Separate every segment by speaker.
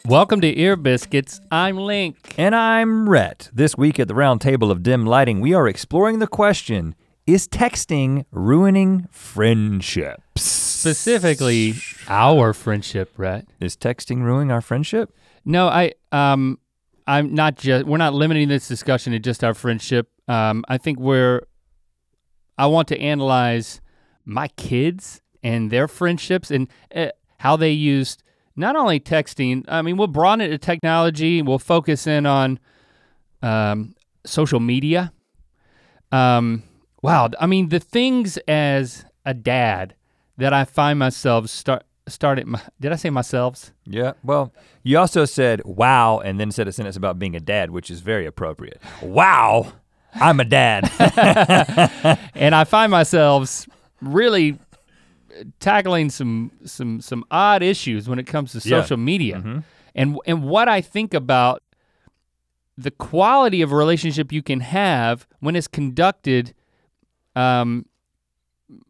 Speaker 1: Welcome to Ear Biscuits. I'm Link.
Speaker 2: And I'm Rhett. This week at the round table of dim lighting, we are exploring the question, is texting ruining friendships?
Speaker 1: Specifically, our friendship, Rhett.
Speaker 2: Is texting ruining our friendship?
Speaker 1: No, I'm not just, we're not limiting this discussion to just our friendship. I think I want to analyze my kids and their friendships and how they used not only texting, I mean, we'll broaden it to technology, we'll focus in on social media. Wow, I mean, the things as a dad that I find myself did I say myself?
Speaker 2: Yeah, well, you also said wow and then said a sentence about being a dad, which is very appropriate. Wow, I'm a dad.
Speaker 1: And I find myself really tackling some odd issues when it comes to social media.
Speaker 2: Mm-hmm.
Speaker 1: And what I think about the quality of a relationship you can have when it's conducted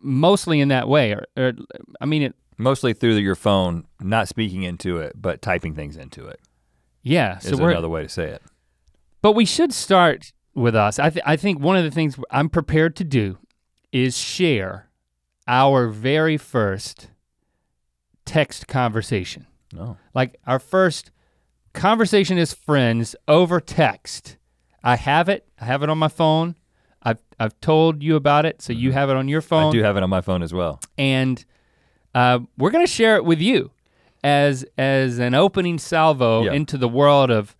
Speaker 1: mostly in that way.
Speaker 2: Mostly through your phone, not speaking into it, but typing things into it.
Speaker 1: Yeah,
Speaker 2: is another way to say it.
Speaker 1: But we should start with us. I think one of the things I'm prepared to do is share our very first text conversation.
Speaker 2: Oh.
Speaker 1: Like our first conversation as friends over text. I have it on my phone. I've told you about it, so you have it on your phone.
Speaker 2: I do have it on my phone as well.
Speaker 1: And we're gonna share it with you as an opening salvo into the world of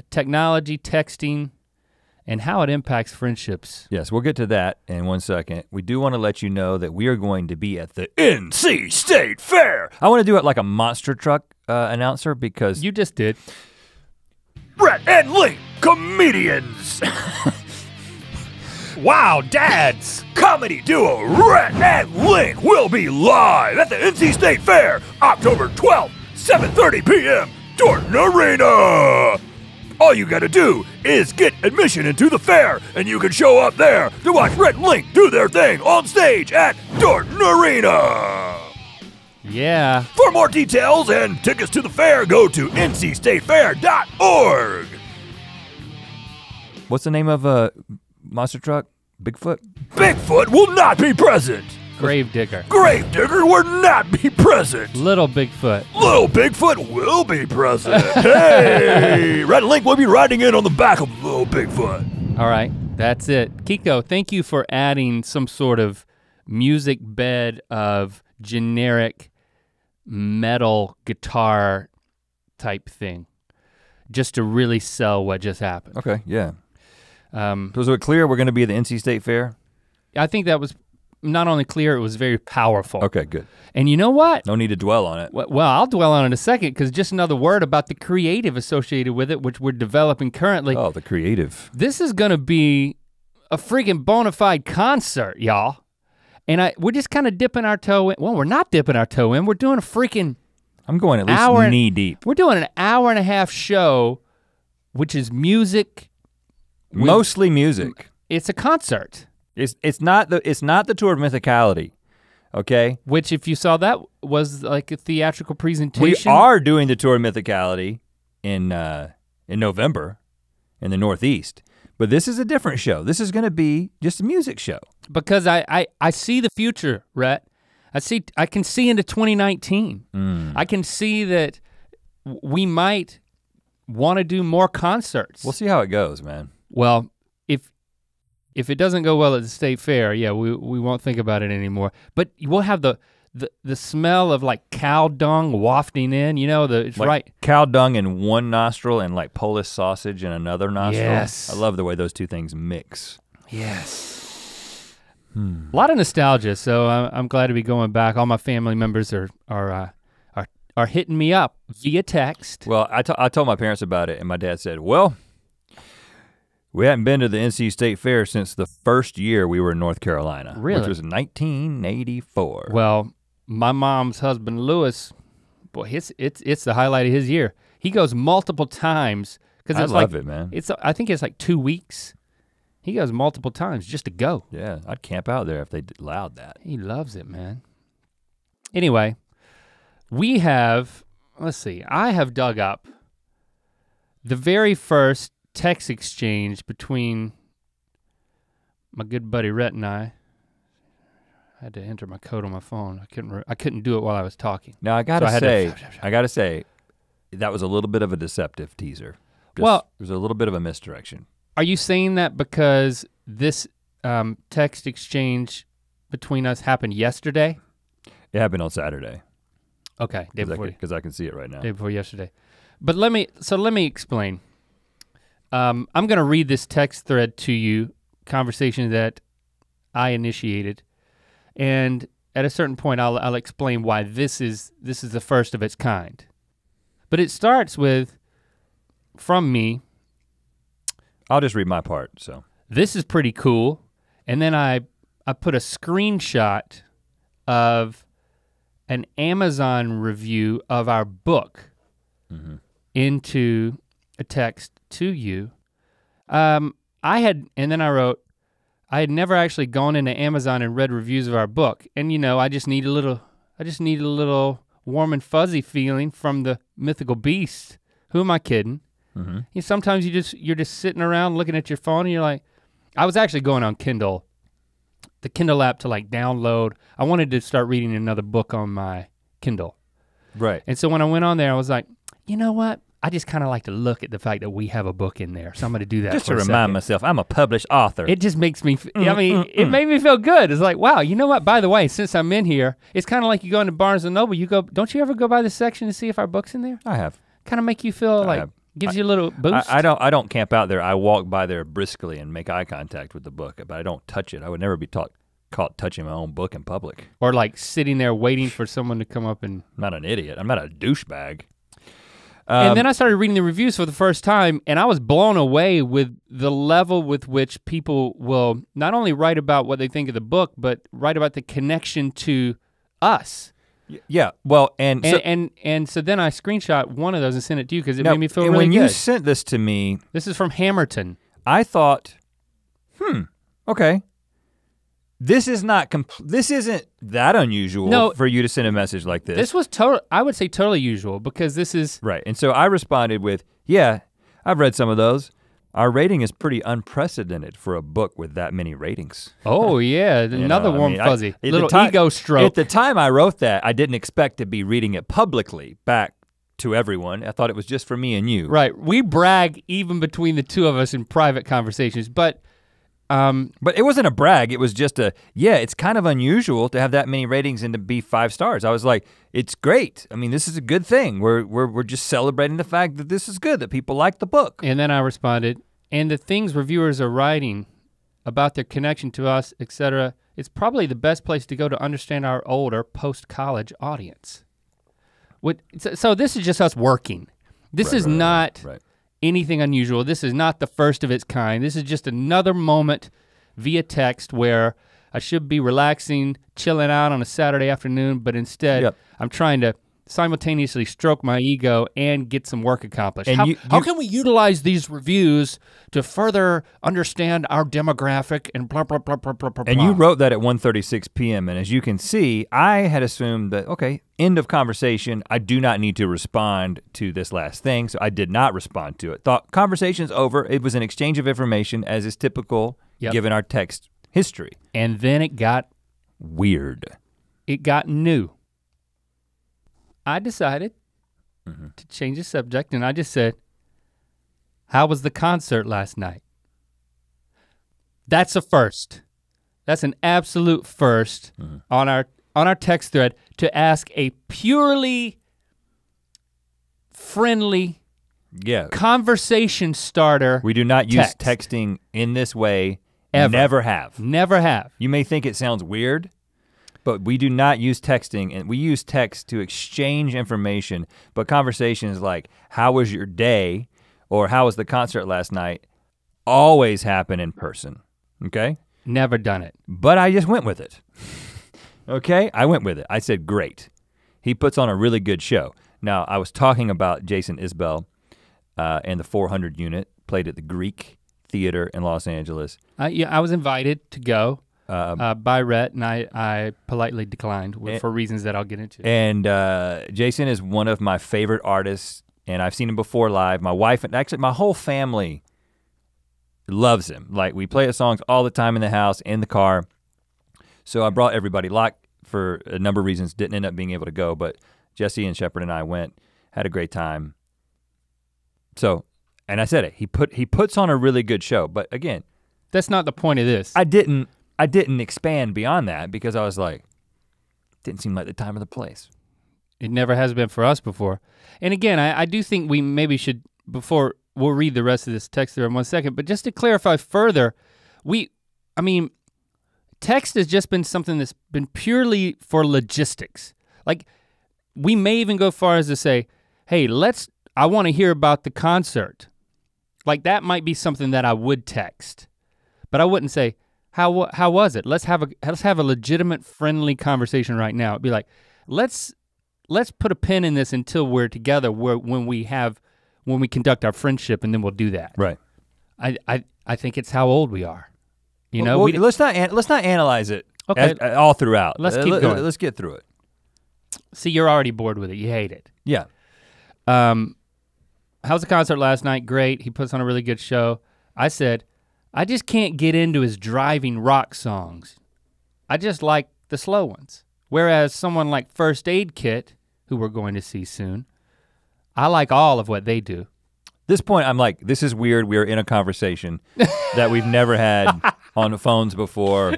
Speaker 1: technology, texting, and how it impacts friendships.
Speaker 2: Yes, we'll get to that in 1 second. We do wanna let you know that we are going to be at the NC State Fair. I wanna do it like a monster truck announcer because-
Speaker 1: You just did.
Speaker 2: Rhett and Link, comedians. Wow, dads! Comedy duo Rhett and Link will be live at the NC State Fair, October 12th, 7:30 p.m., Dorton Arena. All you gotta do is get admission into the fair, and you can show up there to watch Rhett and Link do their thing on stage at Dorton Arena.
Speaker 1: Yeah.
Speaker 2: For more details and tickets to the fair, go to ncstatefair.org. What's the name of monster truck? Bigfoot? Bigfoot will not be present.
Speaker 1: Gravedigger.
Speaker 2: Gravedigger will not be present.
Speaker 1: Little Bigfoot.
Speaker 2: Little Bigfoot will be present. Hey, Rhett and Link will be riding in on the back of Little Bigfoot.
Speaker 1: All right, that's it. Kiko, thank you for adding some sort of music bed of generic metal guitar type thing, just to really sell what just happened.
Speaker 2: Okay, yeah. Was it clear we're gonna be at the NC State Fair?
Speaker 1: I think that was not only clear, it was very powerful.
Speaker 2: Okay, good.
Speaker 1: And you know what?
Speaker 2: No need to dwell on it.
Speaker 1: Well, I'll dwell on it in a second because just another word about the creative associated with it, which we're developing currently.
Speaker 2: Oh, the creative.
Speaker 1: This is gonna be a freaking bona fide concert, y'all. And we're just kind of dipping our toe in. Well, we're not dipping our toe in. We're doing a freaking
Speaker 2: I'm going at least knee deep.
Speaker 1: We're doing an hour-and-a-half show, which is music.
Speaker 2: Mostly music.
Speaker 1: It's a concert.
Speaker 2: It's not the tour of Mythicality, okay?
Speaker 1: Which, if you saw that, was like a theatrical presentation.
Speaker 2: We are doing the tour of Mythicality in November in the Northeast, but this is a different show. This is gonna be just a music show.
Speaker 1: Because I see the future, Rhett. I can see into 2019. I can see that we might want to do more concerts.
Speaker 2: We'll see how it goes, man.
Speaker 1: Well, if it doesn't go well at the state fair, yeah, we won't think about it anymore. But we'll have the smell of like cow dung wafting in, you know, it's
Speaker 2: like
Speaker 1: right.
Speaker 2: Cow dung in one nostril and like Polish sausage in another nostril.
Speaker 1: Yes.
Speaker 2: I love the way those two things mix.
Speaker 1: Yes. A lot of nostalgia, so I'm glad to be going back. All my family members are hitting me up via text.
Speaker 2: Well, I told my parents about it and my dad said, well, we hadn't been to the NC State Fair since the first year we were in North Carolina.
Speaker 1: Really?
Speaker 2: Which was 1984.
Speaker 1: Well, my mom's husband, Lewis, boy, it's the highlight of his year. He goes multiple times.
Speaker 2: I love it, man.
Speaker 1: I think it's like 2 weeks. He goes multiple times just to go.
Speaker 2: Yeah, I'd camp out there if they allowed that.
Speaker 1: He loves it, man. Anyway, we have, let's see, I have dug up the very first text exchange between my good buddy Rhett and I had to enter my code on my phone. I couldn't do it while I was talking.
Speaker 2: Now I gotta say, that was a little bit of a deceptive teaser. Well, there's a little bit of a misdirection.
Speaker 1: Are you saying that because this text exchange between us happened yesterday?
Speaker 2: It happened on Saturday.
Speaker 1: Okay, day before.
Speaker 2: Because I can see it right now.
Speaker 1: Day before yesterday. But let me explain. I'm gonna read this text thread to you, conversation that I initiated. And at a certain point, I'll explain why this is the first of its kind. But it starts with, from me.
Speaker 2: I'll just read my part, so.
Speaker 1: This is pretty cool. And then I put a screenshot of an Amazon review of our book into a text to you. And then I wrote, I had never actually gone into Amazon and read reviews of our book. And you know, I just need a little warm and fuzzy feeling from the mythical beast. Who am I kidding? You know, sometimes you're just sitting around looking at your phone and you're like, I was actually going on Kindle, the Kindle app to like download. I wanted to start reading another book on my Kindle.
Speaker 2: Right.
Speaker 1: And so when I went on there, I was like, you know what? I just kind of like to look at the fact that we have a book in there. So I'm gonna do that
Speaker 2: just to remind myself, I'm a published author.
Speaker 1: It just makes me, it made me feel good. It's like, wow, you know what? By the way, since I'm in here, it's kind of like you go into Barnes & Noble, don't you ever go by the section to see if our book's in there?
Speaker 2: I have.
Speaker 1: Kind of make you feel like, gives you a little boost?
Speaker 2: I don't camp out there. I walk by there briskly and make eye contact with the book, but I don't touch it. I would never be caught touching my own book in public.
Speaker 1: Or like sitting there waiting for someone to come up and.
Speaker 2: I'm not an idiot, I'm not a douchebag.
Speaker 1: And then I started reading the reviews for the first time and I was blown away with the level with which people will not only write about what they think of the book, but write about the connection to us.
Speaker 2: Yeah, well,
Speaker 1: and so then I screenshot one of those and sent it to you because it made me feel really
Speaker 2: when
Speaker 1: good.
Speaker 2: you sent this to me.
Speaker 1: This is from Hammerton.
Speaker 2: I thought, okay. This isn't that unusual for you to send a message like this.
Speaker 1: This was I would say totally usual because this is.
Speaker 2: Right, and so I responded with, yeah, I've read some of those. Our rating is pretty unprecedented for a book with that many ratings.
Speaker 1: Oh yeah, another warm fuzzy, little ego stroke.
Speaker 2: At the time I wrote that, I didn't expect to be reading it publicly back to everyone. I thought it was just for me and you.
Speaker 1: Right, we brag even between the two of us in private conversations, but
Speaker 2: it wasn't a brag, it was just it's kind of unusual to have that many ratings and to be 5 stars. I was like, it's great. I mean, this is a good thing. We're just celebrating the fact that this is good, that people like the book.
Speaker 1: And then I responded, and the things reviewers are writing about their connection to us, etc., it's probably the best place to go to understand our older post-college audience. So this is just us working. This is not anything unusual. This is not the first of its kind. This is just another moment via text where I should be relaxing, chilling out on a Saturday afternoon, but instead I'm trying to simultaneously stroke my ego and get some work accomplished. And how can we utilize these reviews to further understand our demographic and blah, blah, blah, blah, blah, blah.
Speaker 2: And you wrote that at 1:36 p.m. and as you can see, I had assumed that, okay, end of conversation, I do not need to respond to this last thing, so I did not respond to it. Thought conversation's over, it was an exchange of information as is typical given our text history.
Speaker 1: And then it got
Speaker 2: weird.
Speaker 1: It got new. I decided to change the subject and I just said, how was the concert last night? That's a first. That's an absolute first on our text thread to ask a purely friendly conversation starter.
Speaker 2: We do not use texting in this way,
Speaker 1: ever.
Speaker 2: Never have.
Speaker 1: Never have.
Speaker 2: You may think it sounds weird, but we do not use texting, and we use text to exchange information, but conversations like, how was your day, or how was the concert last night, always happen in person, okay?
Speaker 1: Never done it.
Speaker 2: But I just went with it, okay? I went with it, I said, great. He puts on a really good show. Now, I was talking about Jason Isbell and the 400 unit, played at the Greek Theater in Los Angeles.
Speaker 1: Yeah, I was invited to go. by Rhett, and I politely declined for reasons that I'll get into.
Speaker 2: And Jason is one of my favorite artists, and I've seen him before live. My wife, and actually my whole family loves him. Like we play his songs all the time in the house, in the car. So I brought everybody. Locke, for a number of reasons, didn't end up being able to go, but Jesse and Shepard and I went, had a great time. So, and I said it, he puts on a really good show, but again.
Speaker 1: That's not the point of this.
Speaker 2: I didn't expand beyond that because I was like, didn't seem like the time or the place.
Speaker 1: It never has been for us before. And again, I do think we maybe should, before we'll read the rest of this text there in 1 second, but just to clarify further, text has just been something that's been purely for logistics. Like, we may even go far as to say, hey, I wanna hear about the concert. Like that might be something that I would text, but I wouldn't say, how was it? Let's have a legitimate, friendly conversation right now. It'd be like, let's put a pin in this until we're together when we conduct our friendship, and then we'll do that.
Speaker 2: Right.
Speaker 1: I think it's how old we are. You know,
Speaker 2: well, let's not analyze it all throughout.
Speaker 1: Let's keep going.
Speaker 2: Let's get through it.
Speaker 1: See, you're already bored with it. You hate it.
Speaker 2: Yeah.
Speaker 1: How's the concert last night? Great. He puts on a really good show. I said, I just can't get into his driving rock songs. I just like the slow ones. Whereas someone like First Aid Kit, who we're going to see soon, I like all of what they do.
Speaker 2: This point, I'm like, this is weird. We're in a conversation that we've never had on the phones before.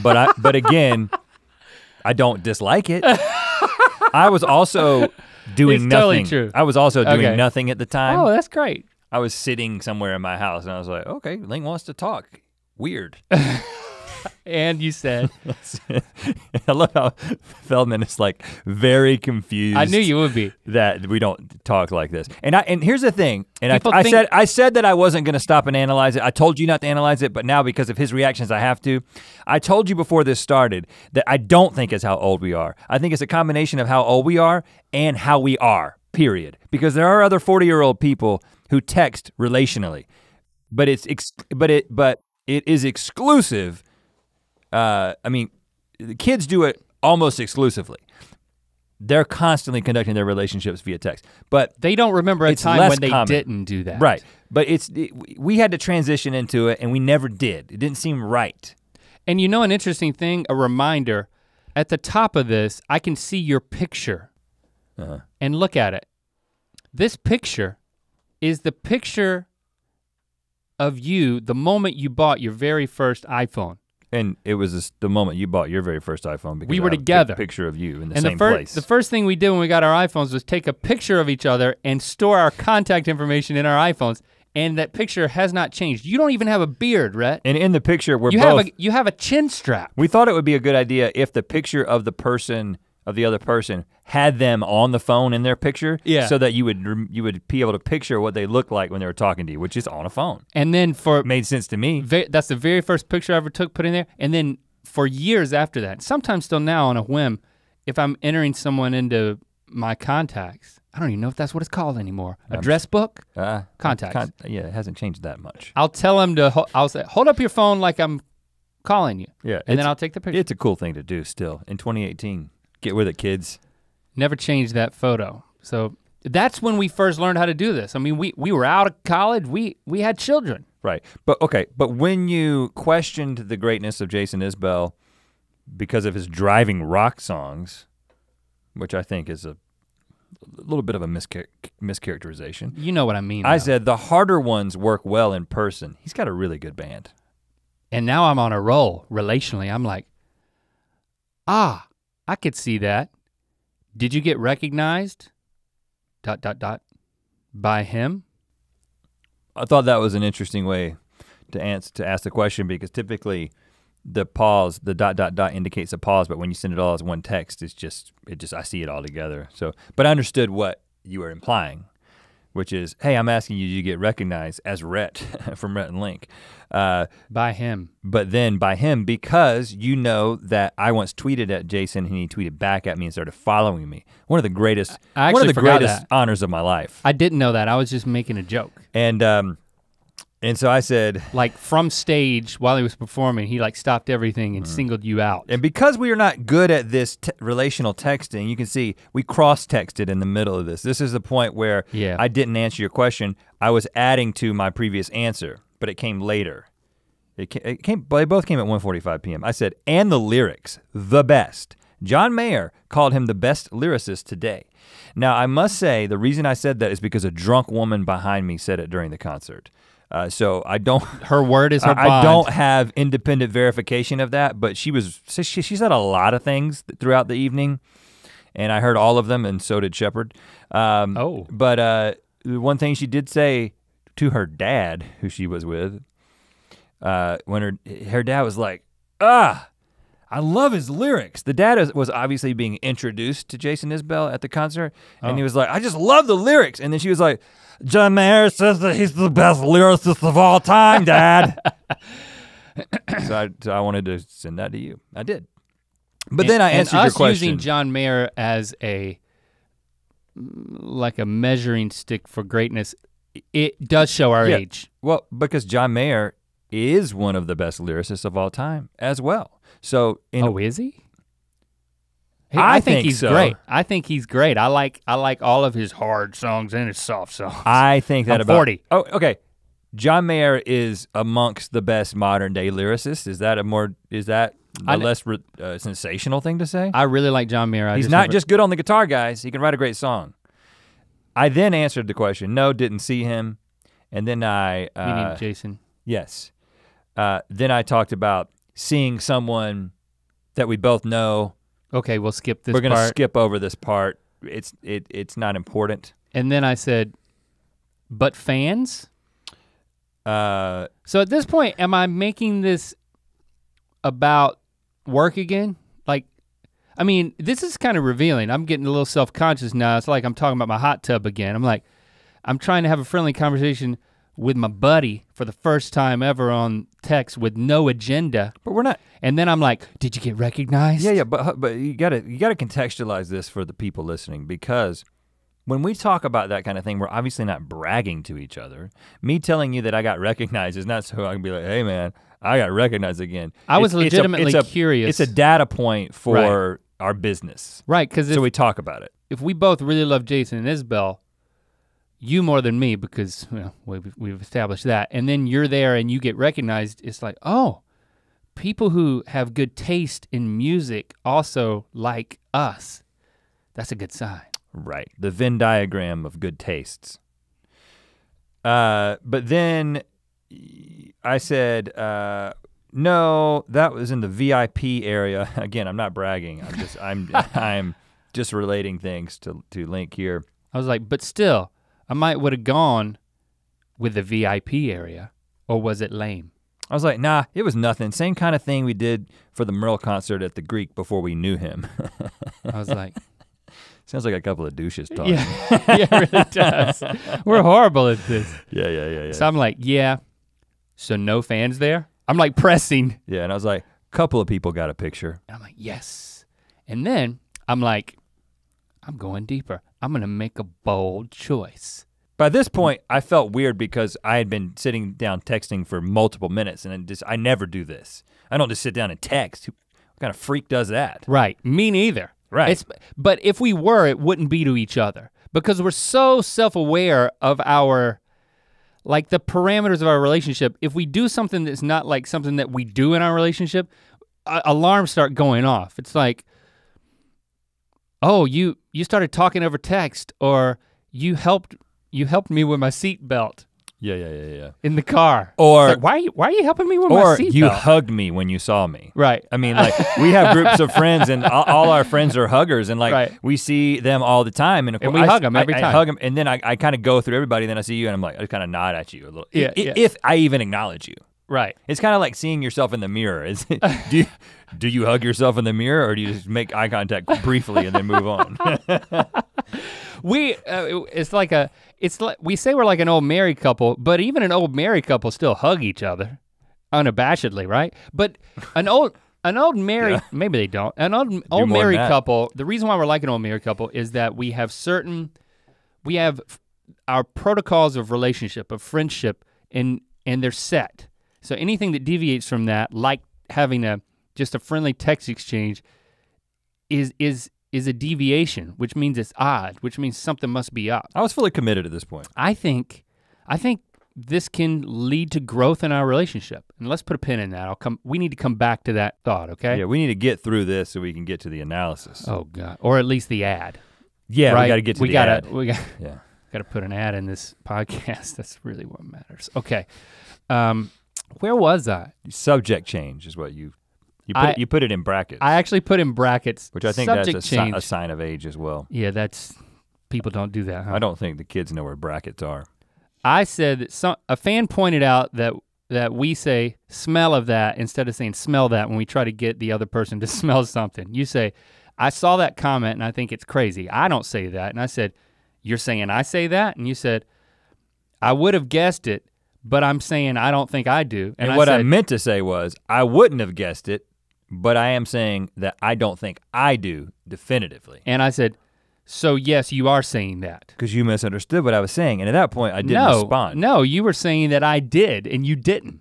Speaker 2: But again, I don't dislike it. I was also doing
Speaker 1: it's
Speaker 2: nothing.
Speaker 1: Totally true.
Speaker 2: I was also doing nothing at the time.
Speaker 1: Oh, that's great.
Speaker 2: I was sitting somewhere in my house and I was like, okay, Link wants to talk. Weird.
Speaker 1: And you said.
Speaker 2: I love how Feldman is like very confused.
Speaker 1: I knew you would be.
Speaker 2: That we don't talk like this. And here's the thing, and I said that I wasn't gonna stop and analyze it. I told you not to analyze it, but now because of his reactions I have to. I told you before this started that I don't think it's how old we are. I think it's a combination of how old we are and how we are, period. Because there are other 40-year-old people who text relationally, but it is exclusive. I mean, the kids do it almost exclusively. They're constantly conducting their relationships via text, but
Speaker 1: they don't remember a time when they didn't do that.
Speaker 2: Right, but we had to transition into it and we never did. It didn't seem right.
Speaker 1: And you know an interesting thing, a reminder, at the top of this, I can see your picture and look at it. This picture is the picture of you the moment you bought your very first iPhone.
Speaker 2: And it was the moment you bought your very first iPhone because
Speaker 1: we were together.
Speaker 2: A picture of you in the same place.
Speaker 1: The first thing we did when we got our iPhones was take a picture of each other and store our contact information in our iPhones. And that picture has not changed. You don't even have a beard, Rhett.
Speaker 2: And in the picture,
Speaker 1: you have a chin strap.
Speaker 2: We thought it would be a good idea if the picture of the other person had them on the phone in their picture, so that you would be able to picture what they looked like when they were talking to you, which is on a phone.
Speaker 1: And then
Speaker 2: made sense to me.
Speaker 1: That's the very first picture I ever took, put in there. And then for years after that, sometimes still now on a whim, if I'm entering someone into my contacts, I don't even know if that's what it's called anymore. Address book? Contacts.
Speaker 2: Yeah, it hasn't changed that much.
Speaker 1: I'll tell them I'll say, hold up your phone like I'm calling you.
Speaker 2: Yeah.
Speaker 1: And then I'll take the picture.
Speaker 2: It's a cool thing to do still in 2018. Get with it, kids.
Speaker 1: Never changed that photo. So that's when we first learned how to do this. I mean, we were out of college, we had children.
Speaker 2: Right, but when you questioned the greatness of Jason Isbell because of his driving rock songs, which I think is a little bit of a mischaracterization.
Speaker 1: You know what I mean.
Speaker 2: I said the harder ones work well in person. He's got a really good band.
Speaker 1: And now I'm on a roll relationally. I'm like, I could see that. Did you get recognized? ... by him?
Speaker 2: I thought that was an interesting way to ask the question because typically the pause, the ... indicates a pause, but when you send it all as one text, it just I see it all together. So, but I understood what you were implying, which is, hey, I'm asking you to get recognized as Rhett from Rhett and Link.
Speaker 1: By him.
Speaker 2: But then by him because you know that I once tweeted at Jason and he tweeted back at me and started following me. One of the greatest honors of my life.
Speaker 1: I didn't know that, I was just making a joke.
Speaker 2: And And so I said,
Speaker 1: like from stage while he was performing, he like stopped everything and singled you out.
Speaker 2: and because we are not good at this relational texting, you can see we cross-texted in the middle of this. This is the point where I didn't answer your question. I was adding to my previous answer, but it came later. They both came at 1:45 p.m. I said, and the lyrics, the best. John Mayer called him the best lyricist today. Now I must say, the reason I said that is because a drunk woman behind me said it during the concert. So I don't.
Speaker 1: Her word is her bond.
Speaker 2: I don't have independent verification of that, but she said a lot of things throughout the evening, and I heard all of them, and so did Shepard. But one thing she did say to her dad, who she was with, when her dad was like, I love his lyrics. The dad was obviously being introduced to Jason Isbell at the concert, and he was like, I just love the lyrics. And then she was like, John Mayer says that he's the best lyricist of all time, Dad. so I wanted to send that to you. I did. But then I answered your question.
Speaker 1: Using John Mayer as like a measuring stick for greatness, it does show our age.
Speaker 2: Well, because John Mayer is one of the best lyricists of all time as well. So
Speaker 1: is he? Hey, I think he's great. I think he's great. I like all of his hard songs and his soft songs.
Speaker 2: I think that
Speaker 1: I'm 40.
Speaker 2: Oh, okay. John Mayer is amongst the best modern day lyricists. Is that a less sensational thing to say?
Speaker 1: I really like John Mayer.
Speaker 2: He's not just good on the guitar, guys. He can write a great song. I then answered the question, no, didn't see him. And then
Speaker 1: you mean Jason?
Speaker 2: Yes. Then I talked about seeing someone that we both know.
Speaker 1: Okay, we'll skip this part.
Speaker 2: We're gonna skip over this part. It's not important.
Speaker 1: And then I said, but fans? So at this point, am I making this about work again? Like, I mean, this is kind of revealing. I'm getting a little self-conscious now. It's like I'm talking about my hot tub again. I'm trying to have a friendly conversation with my buddy for the first time ever on text with no agenda.
Speaker 2: But we're not.
Speaker 1: And then I'm like, did you get recognized?
Speaker 2: Yeah, but you gotta contextualize this for the people listening, because when we talk about that kind of thing, we're obviously not bragging to each other. Me telling you that I got recognized is not so I can be like, hey man, I got recognized again.
Speaker 1: I was legitimately curious.
Speaker 2: It's a data point for our business.
Speaker 1: Right, because
Speaker 2: so we talk about it.
Speaker 1: If we both really love Jason and Isbell, you more than me, because we've established that, and then you're there and you get recognized, it's like, oh, people who have good taste in music also like us. That's a good sign.
Speaker 2: Right, the Venn diagram of good tastes. But then I said, no, that was in the VIP area. Again, I'm not bragging. I'm just relating things to Link here.
Speaker 1: I was like, but still, I might would have gone with the VIP area, or was it lame?
Speaker 2: I was like, nah, it was nothing. Same kind of thing we did for the Merle concert at the Greek before we knew him.
Speaker 1: I was like,
Speaker 2: sounds like a couple of douches talking.
Speaker 1: Yeah, yeah, it really does. We're horrible at this.
Speaker 2: Yeah.
Speaker 1: So I'm like, yeah, so no fans there? I'm like pressing.
Speaker 2: Yeah, and I was like, a couple of people got a picture.
Speaker 1: And I'm like, yes. And then I'm like, I'm going deeper. I'm gonna make a bold choice.
Speaker 2: By this point, I felt weird because I had been sitting down texting for multiple minutes, and I never do this. I don't just sit down and text. What kind of freak does that?
Speaker 1: Right, me neither.
Speaker 2: Right.
Speaker 1: But if we were, it wouldn't be to each other, because we're so self-aware of our, like the parameters of our relationship. If we do something that's not like something that we do in our relationship, alarms start going off. It's like, oh, you started talking over text, or you helped me with my seat belt.
Speaker 2: Yeah.
Speaker 1: In the car.
Speaker 2: Or
Speaker 1: like, why are you helping me with my seat belt?
Speaker 2: Or you hugged me when you saw me.
Speaker 1: Right.
Speaker 2: I mean, like we have groups of friends, and all our friends are huggers, and like we see them all the time, and
Speaker 1: we hug them every time.
Speaker 2: I hug them, and then I kind of go through everybody. Then I see you, and I'm like, I kind of nod at you a little.
Speaker 1: Yeah,
Speaker 2: if I even acknowledge you.
Speaker 1: Right.
Speaker 2: It's kind of like seeing yourself in the mirror. Do you hug yourself in the mirror, or do you just make eye contact briefly and then move on?
Speaker 1: It's like we say we're like an old married couple, but even an old married couple still hug each other unabashedly, right? But an old married, maybe they don't. An old married couple, the reason why we're like an old married couple is that we have our protocols of relationship, of friendship, and and they're set. So anything that deviates from that, like having just a friendly text exchange, is a deviation, which means it's odd, which means something must be up.
Speaker 2: I was fully committed at this point.
Speaker 1: I think this can lead to growth in our relationship. And let's put a pin in that. We need to come back to that thought, okay?
Speaker 2: Yeah, we need to get through this so we can get to the analysis.
Speaker 1: Oh God, or at least the ad.
Speaker 2: Yeah,
Speaker 1: right?
Speaker 2: we gotta get to the ad.
Speaker 1: We got
Speaker 2: Yeah.
Speaker 1: gotta put an ad in this podcast. That's really what matters. Okay, where was I?
Speaker 2: Subject change is what you put it in brackets.
Speaker 1: I actually put in brackets.
Speaker 2: Which I think
Speaker 1: subject
Speaker 2: that's
Speaker 1: change.
Speaker 2: a sign of age as well.
Speaker 1: Yeah, people don't do that, huh?
Speaker 2: I don't think the kids know where brackets are.
Speaker 1: I said that a fan pointed out that we say smell of that instead of saying smell that when we try to get the other person to smell something. You say, I saw that comment and I think it's crazy. I don't say that. And I said, you're saying I say that? And you said, I would have guessed it, but I'm saying I don't think I do.
Speaker 2: And what I meant to say was, I wouldn't have guessed it, but I am saying that I don't think I do definitively.
Speaker 1: And I said, so yes, you are saying that.
Speaker 2: Because you misunderstood what I was saying, and at that point I didn't respond.
Speaker 1: No, you were saying that I did, and you didn't.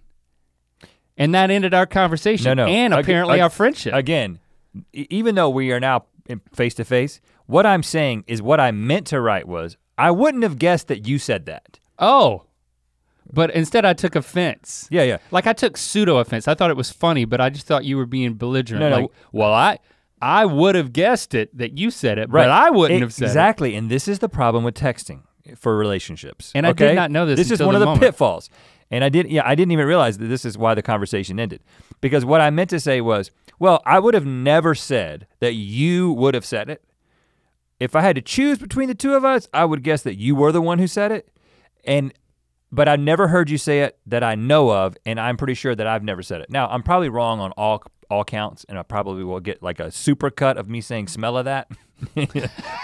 Speaker 1: And that ended our conversation, and apparently our friendship.
Speaker 2: Again, even though we are now face to face, what I'm saying is what I meant to write was, I wouldn't have guessed that you said that.
Speaker 1: Oh, but instead I took offense.
Speaker 2: Yeah.
Speaker 1: Like I took pseudo offense. I thought it was funny, but I just thought you were being belligerent.
Speaker 2: No.
Speaker 1: Like, well, I would have guessed it that you said it, but I wouldn't have said it.
Speaker 2: Exactly, and this is the problem with texting for relationships.
Speaker 1: And I did not know this.
Speaker 2: This is one of the pitfalls. And I didn't even realize that this is why the conversation ended. Because what I meant to say was, well, I would have never said that you would have said it. If I had to choose between the two of us, I would guess that you were the one who said it. But I've never heard you say it that I know of, and I'm pretty sure that I've never said it. Now, I'm probably wrong on all counts, and I probably will get like a super cut of me saying smell of that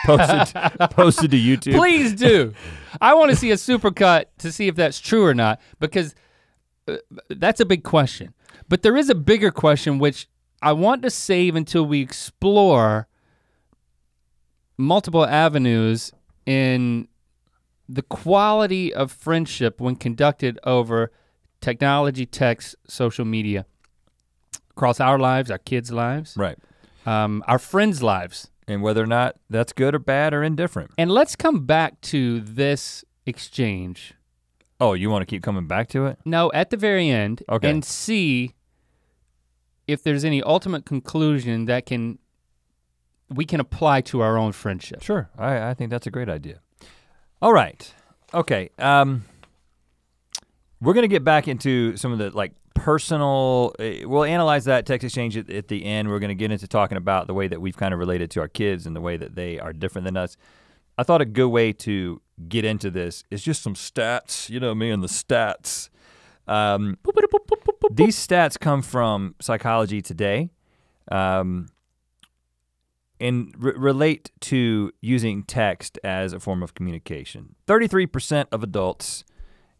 Speaker 2: posted to YouTube.
Speaker 1: Please do. I want to see a super cut to see if that's true or not, because that's a big question. But there is a bigger question which I want to save until we explore multiple avenues in the quality of friendship when conducted over technology, text, social media, across our lives, our kids' lives,
Speaker 2: right?
Speaker 1: Our friends' lives.
Speaker 2: And whether or not that's good or bad or indifferent.
Speaker 1: And let's come back to this exchange.
Speaker 2: Oh, you want to keep coming back to it?
Speaker 1: No, at the very end,
Speaker 2: okay.
Speaker 1: And see if there's any ultimate conclusion that we can apply to our own friendship.
Speaker 2: Sure, I think that's a great idea. All right, okay. We're gonna get back into some of the like personal, we'll analyze that text exchange at the end. We're gonna get into talking about the way that we've kind of related to our kids and the way that they are different than us. I thought a good way to get into this is just some stats, you know me and the stats. These stats come from Psychology Today and relate to using text as a form of communication. 33% of adults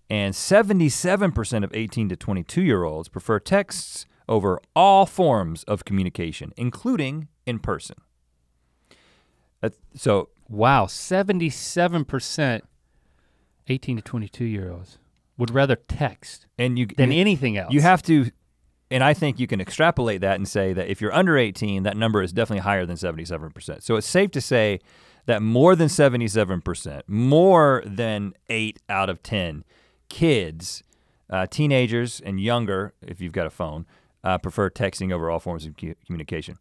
Speaker 2: and 77% of 18 to 22-year-olds prefer texts over all forms of communication, including in person. So,
Speaker 1: wow, 77% 18 to 22-year-olds would rather text than anything else.
Speaker 2: You have to, and I think you can extrapolate that and say that if you're under 18, that number is definitely higher than 77%. So it's safe to say that more than 77%, more than 8 out of 10 kids, teenagers and younger, if you've got a phone, prefer texting over all forms of communication.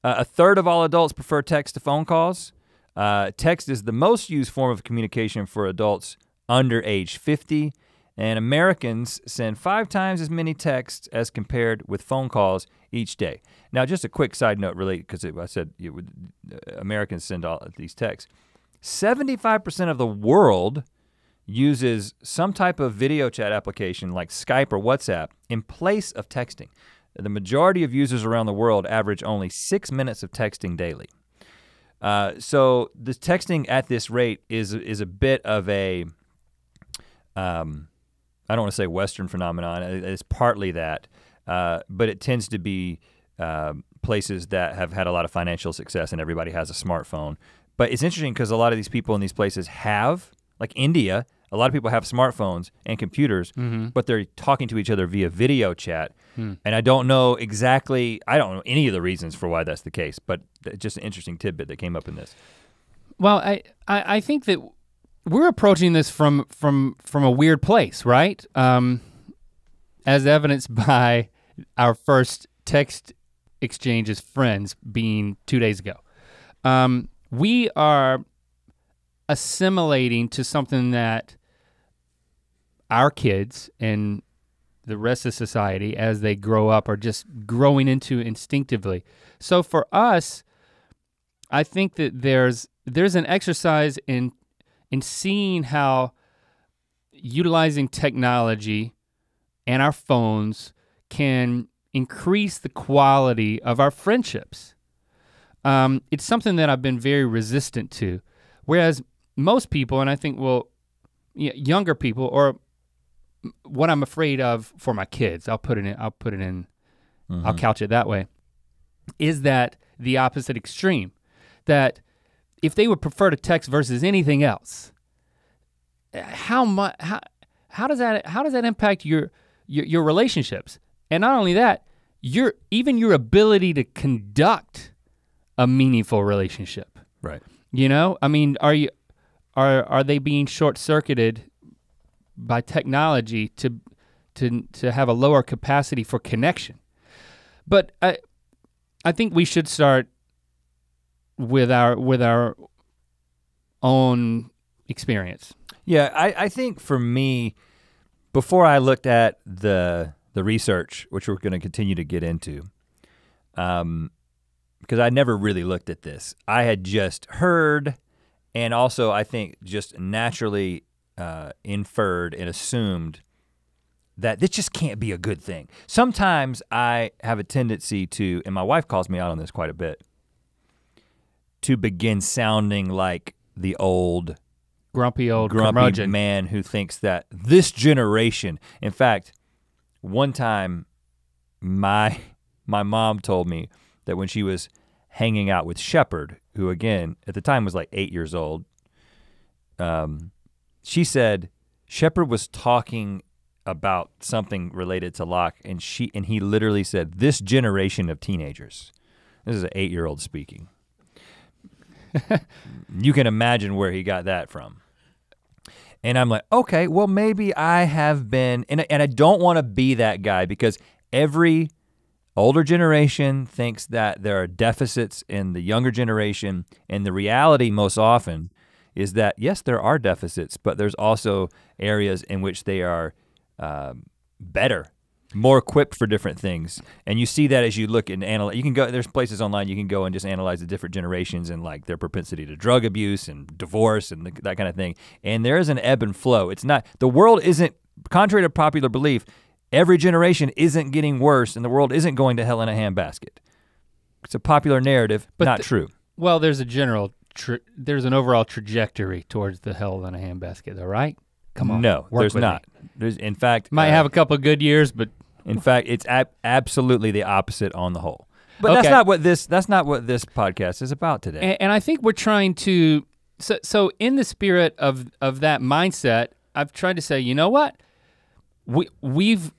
Speaker 2: A third of all adults prefer text to phone calls. Text is the most used form of communication for adults under age 50, and Americans send 5 times as many texts as compared with phone calls each day. Now, just a quick side note related, because I said Americans send all these texts. 75% of the world uses some type of video chat application like Skype or WhatsApp in place of texting. The majority of users around the world average only 6 minutes of texting daily. So the texting at this rate is a bit of a, I don't want to say Western phenomenon, it's partly that, but it tends to be places that have had a lot of financial success and everybody has a smartphone. But it's interesting because a lot of these people in these places have, like India, A lot of people have smartphones and computers, but they're talking to each other via video chat. And I don't know any of the reasons for why that's the case, but just an interesting tidbit that came up in this.
Speaker 1: Well, I think that we're approaching this from a weird place, right? As evidenced by our first text exchange as friends being 2 days ago. We are assimilating to something that our kids and the rest of society as they grow up are just growing into instinctively. So for us, I think that there's an exercise in seeing how utilizing technology and our phones can increase the quality of our friendships. It's something that I've been very resistant to. Whereas most people, and I think, younger people, or what I'm afraid of for my kids, I'll couch it that way, is that the opposite extreme. That if they would prefer to text versus anything else, how does that impact your relationships? And not only that, even your ability to conduct a meaningful relationship.
Speaker 2: Right.
Speaker 1: You know, I mean, are they being short-circuited by technology to have a lower capacity for connection? But I think we should start with our own experience.
Speaker 2: Yeah, I think for me, before I looked at the research, which we're gonna continue to get into, because I never really looked at this. I had just heard, and also I think just naturally inferred and assumed that this just can't be a good thing. Sometimes I have a tendency to, and my wife calls me out on this quite a bit, to begin sounding like the grumpy
Speaker 1: curmudgeon
Speaker 2: man who thinks that this generation, in fact, one time my mom told me that when she was hanging out with Shepard, who again, at the time was like 8 years old, she said Shepard was talking about something related to Locke, and he literally said, this generation of teenagers. This is an 8-year-old speaking. You can imagine where he got that from. And I'm like, okay, well maybe I have been, and I don't wanna be that guy, because every older generation thinks that there are deficits in the younger generation, and the reality most often is that yes, there are deficits, but there's also areas in which they are better, more equipped for different things. And you see that as you look and analyze. You can go, there's places online you can go and just analyze the different generations and like their propensity to drug abuse and divorce and that kind of thing. And there is an ebb and flow. It's not, the world isn't, contrary to popular belief, every generation isn't getting worse and the world isn't going to hell in a handbasket. It's a popular narrative, but not true.
Speaker 1: Well, there's there's an overall trajectory towards the hell in a handbasket though, right? Come on.
Speaker 2: No, there's not. There's, in fact,
Speaker 1: might have a couple of good years, but
Speaker 2: in fact, it's absolutely the opposite on the whole. But that's not what this podcast is about today.
Speaker 1: And I think we're trying to, so in the spirit of that mindset, I've tried to say, you know what? We've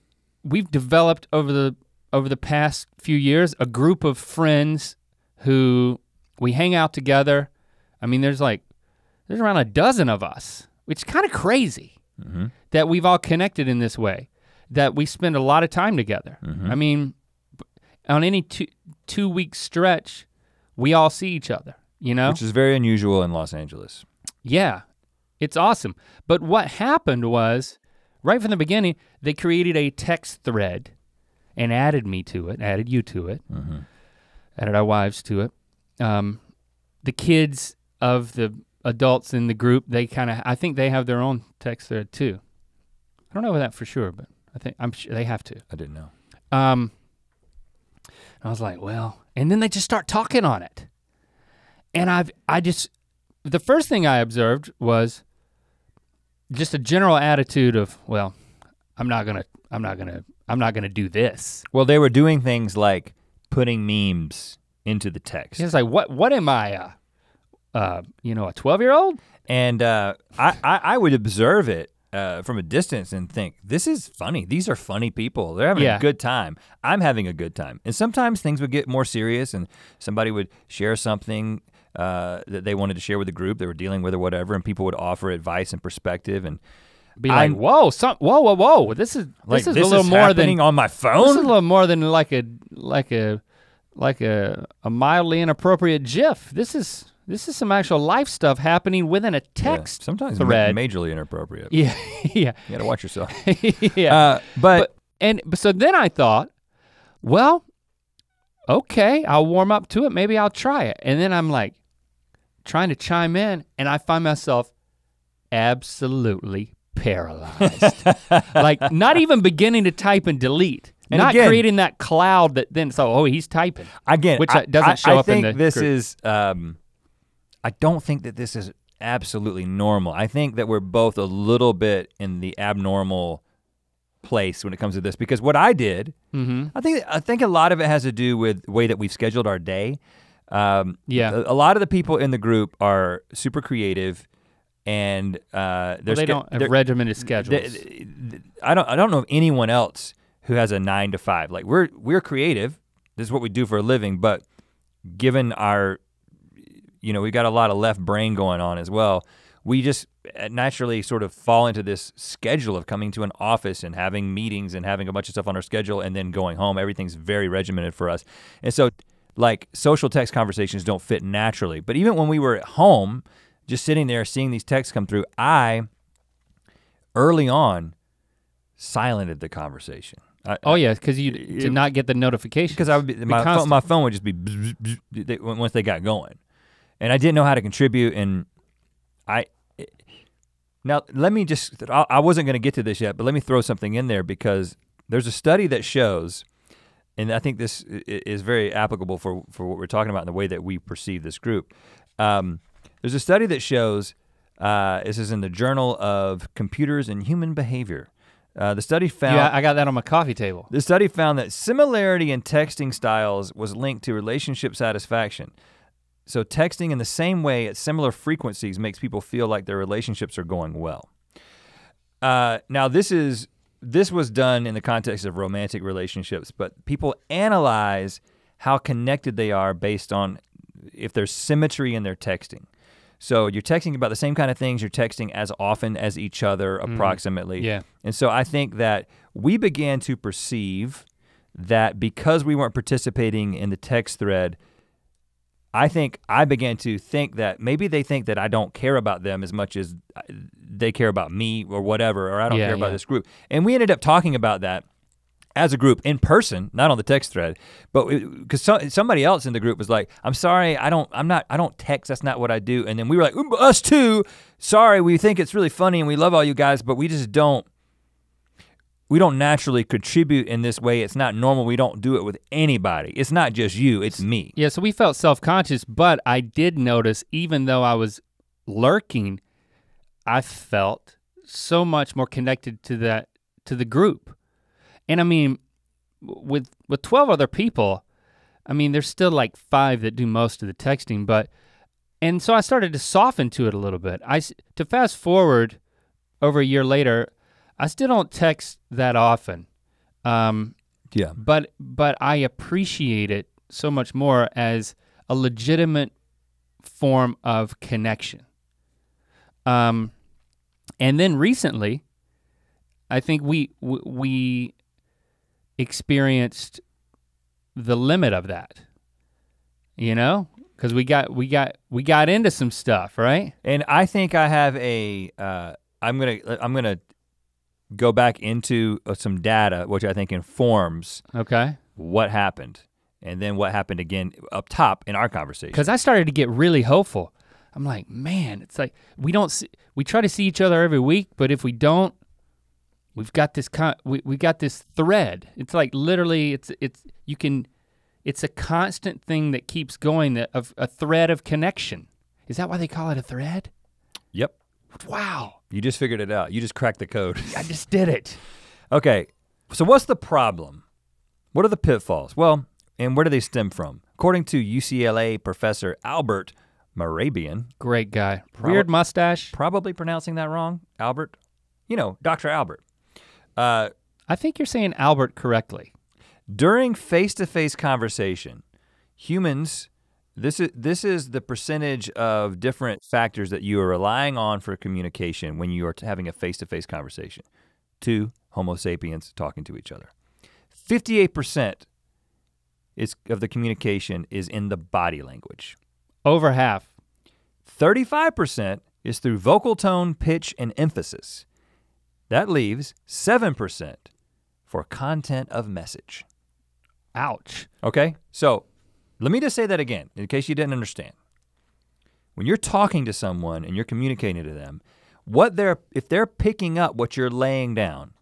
Speaker 1: developed over the past few years a group of friends who we hang out together. I mean, there's around a dozen of us, which is kind of crazy that we've all connected in this way, that we spend a lot of time together. I mean, on any two-week stretch, we all see each other, you know?
Speaker 2: Which is very unusual in Los Angeles.
Speaker 1: Yeah, it's awesome. But what happened was, right from the beginning, they created a text thread and added me to it, added you to it, added our wives to it. The kids of the adults in the group, I think they have their own text thread too. I don't know that for sure, but I'm sure they have to.
Speaker 2: I didn't know.
Speaker 1: I was like, well, and then they just start talking on it. And the first thing I observed was just a general attitude of, well, I'm not gonna do this.
Speaker 2: Well, they were doing things like putting memes into the text.
Speaker 1: It's like, what am I, a 12-year-old?
Speaker 2: And I would observe it from a distance and think, this is funny. These are funny people. They're having a good time. I'm having a good time. And sometimes things would get more serious and somebody would share something that they wanted to share with the group they were dealing with or whatever, and people would offer advice and perspective and
Speaker 1: be like, whoa, this is a little more than
Speaker 2: on my phone.
Speaker 1: This is a little more than like a mildly inappropriate GIF. This is some actual life stuff happening within a text
Speaker 2: sometimes
Speaker 1: thread.
Speaker 2: Majorly inappropriate.
Speaker 1: Yeah. You
Speaker 2: gotta watch yourself.
Speaker 1: Yeah. But so then I thought, well, okay, I'll warm up to it. Maybe I'll try it. And then I'm like trying to chime in, and I find myself absolutely paralyzed. Like not even beginning to type and delete. And not again, creating that cloud that then, he's typing.
Speaker 2: Again,
Speaker 1: which doesn't show up in the
Speaker 2: this
Speaker 1: group.
Speaker 2: Is, I don't think that this is absolutely normal. I think that we're both a little bit in the abnormal place when it comes to this, because what I did, I think a lot of it has to do with the way that we've scheduled our day. A lot of the people in the group are super creative, and
Speaker 1: they don't have regimented schedules.
Speaker 2: I don't know of anyone else who has a 9 to 5. Like we're creative. This is what we do for a living, but given our, we got a lot of left brain going on as well. We just naturally sort of fall into this schedule of coming to an office and having meetings and having a bunch of stuff on our schedule and then going home. Everything's very regimented for us. And so like social text conversations don't fit naturally. But even when we were at home, just sitting there seeing these texts come through, I early on silenced the conversation.
Speaker 1: Because you did not get the notification.
Speaker 2: Because I would be my phone would just be once they got going, and I didn't know how to contribute. And now let me just I wasn't going to get to this yet, but let me throw something in there because there's a study that shows, and I think this is very applicable for what we're talking about in the way that we perceive this group. There's a study that shows this is in the Journal of Computers and Human Behavior. The study found—
Speaker 1: Yeah, I got that on my coffee table.
Speaker 2: The study found that similarity in texting styles was linked to relationship satisfaction. So texting in the same way at similar frequencies makes people feel like their relationships are going well. Now this was done in the context of romantic relationships, but people analyze how connected they are based on if there's symmetry in their texting. So you're texting about the same kind of things, you're texting as often as each other approximately.
Speaker 1: Yeah.
Speaker 2: And so I think that we began to perceive that because we weren't participating in the text thread, I think I began to think that maybe they think that I don't care about them as much as they care about me or whatever, or I don't care about this group. And we ended up talking about that as a group in person, not on the text thread, but because somebody else in the group was like, I'm sorry, I don't text, that's not what I do. And then we were like, us too, sorry, we think it's really funny and we love all you guys, but we just don't naturally contribute in this way. It's not normal, we don't do it with anybody. It's not just you, it's me.
Speaker 1: Yeah, so we felt self-conscious, but I did notice, even though I was lurking, I felt so much more connected to the group. And I mean, with 12 other people, I mean, there's still like 5 that do most of the texting, and so I started to soften to it a little bit. To fast forward over a year later, I still don't text that often. But I appreciate it so much more as a legitimate form of connection. And then recently, I think we experienced the limit of that, because we got into some stuff, right?
Speaker 2: And I think I have I'm gonna go back into some data, which I think informs what happened, and then what happened again up top in our conversation.
Speaker 1: Because I started to get really hopeful. I'm like, man, it's like we try to see each other every week, but if we don't, we've got this we got this thread. It's like literally, it's a constant thing that keeps going, a thread of connection. Is that why they call it a thread?
Speaker 2: Yep.
Speaker 1: Wow.
Speaker 2: You just figured it out. You just cracked the code.
Speaker 1: I just did it.
Speaker 2: Okay, so what's the problem? What are the pitfalls? Well, and where do they stem from? According to UCLA professor Albert Morabian.
Speaker 1: Great guy. Weird mustache.
Speaker 2: Probably pronouncing that wrong, Albert. You know, Dr. Albert.
Speaker 1: I think you're saying Albert correctly.
Speaker 2: During face-to-face conversation, humans, this is the percentage of different factors that you are relying on for communication when you are having a face-to-face conversation. Two Homo sapiens talking to each other. 58% of the communication is in the body language.
Speaker 1: Over half.
Speaker 2: 35% is through vocal tone, pitch, and emphasis. That leaves 7% for content of message.
Speaker 1: Ouch.
Speaker 2: Okay, so let me just say that again in case you didn't understand. When you're talking to someone and you're communicating to them, if they're picking up what you're laying down,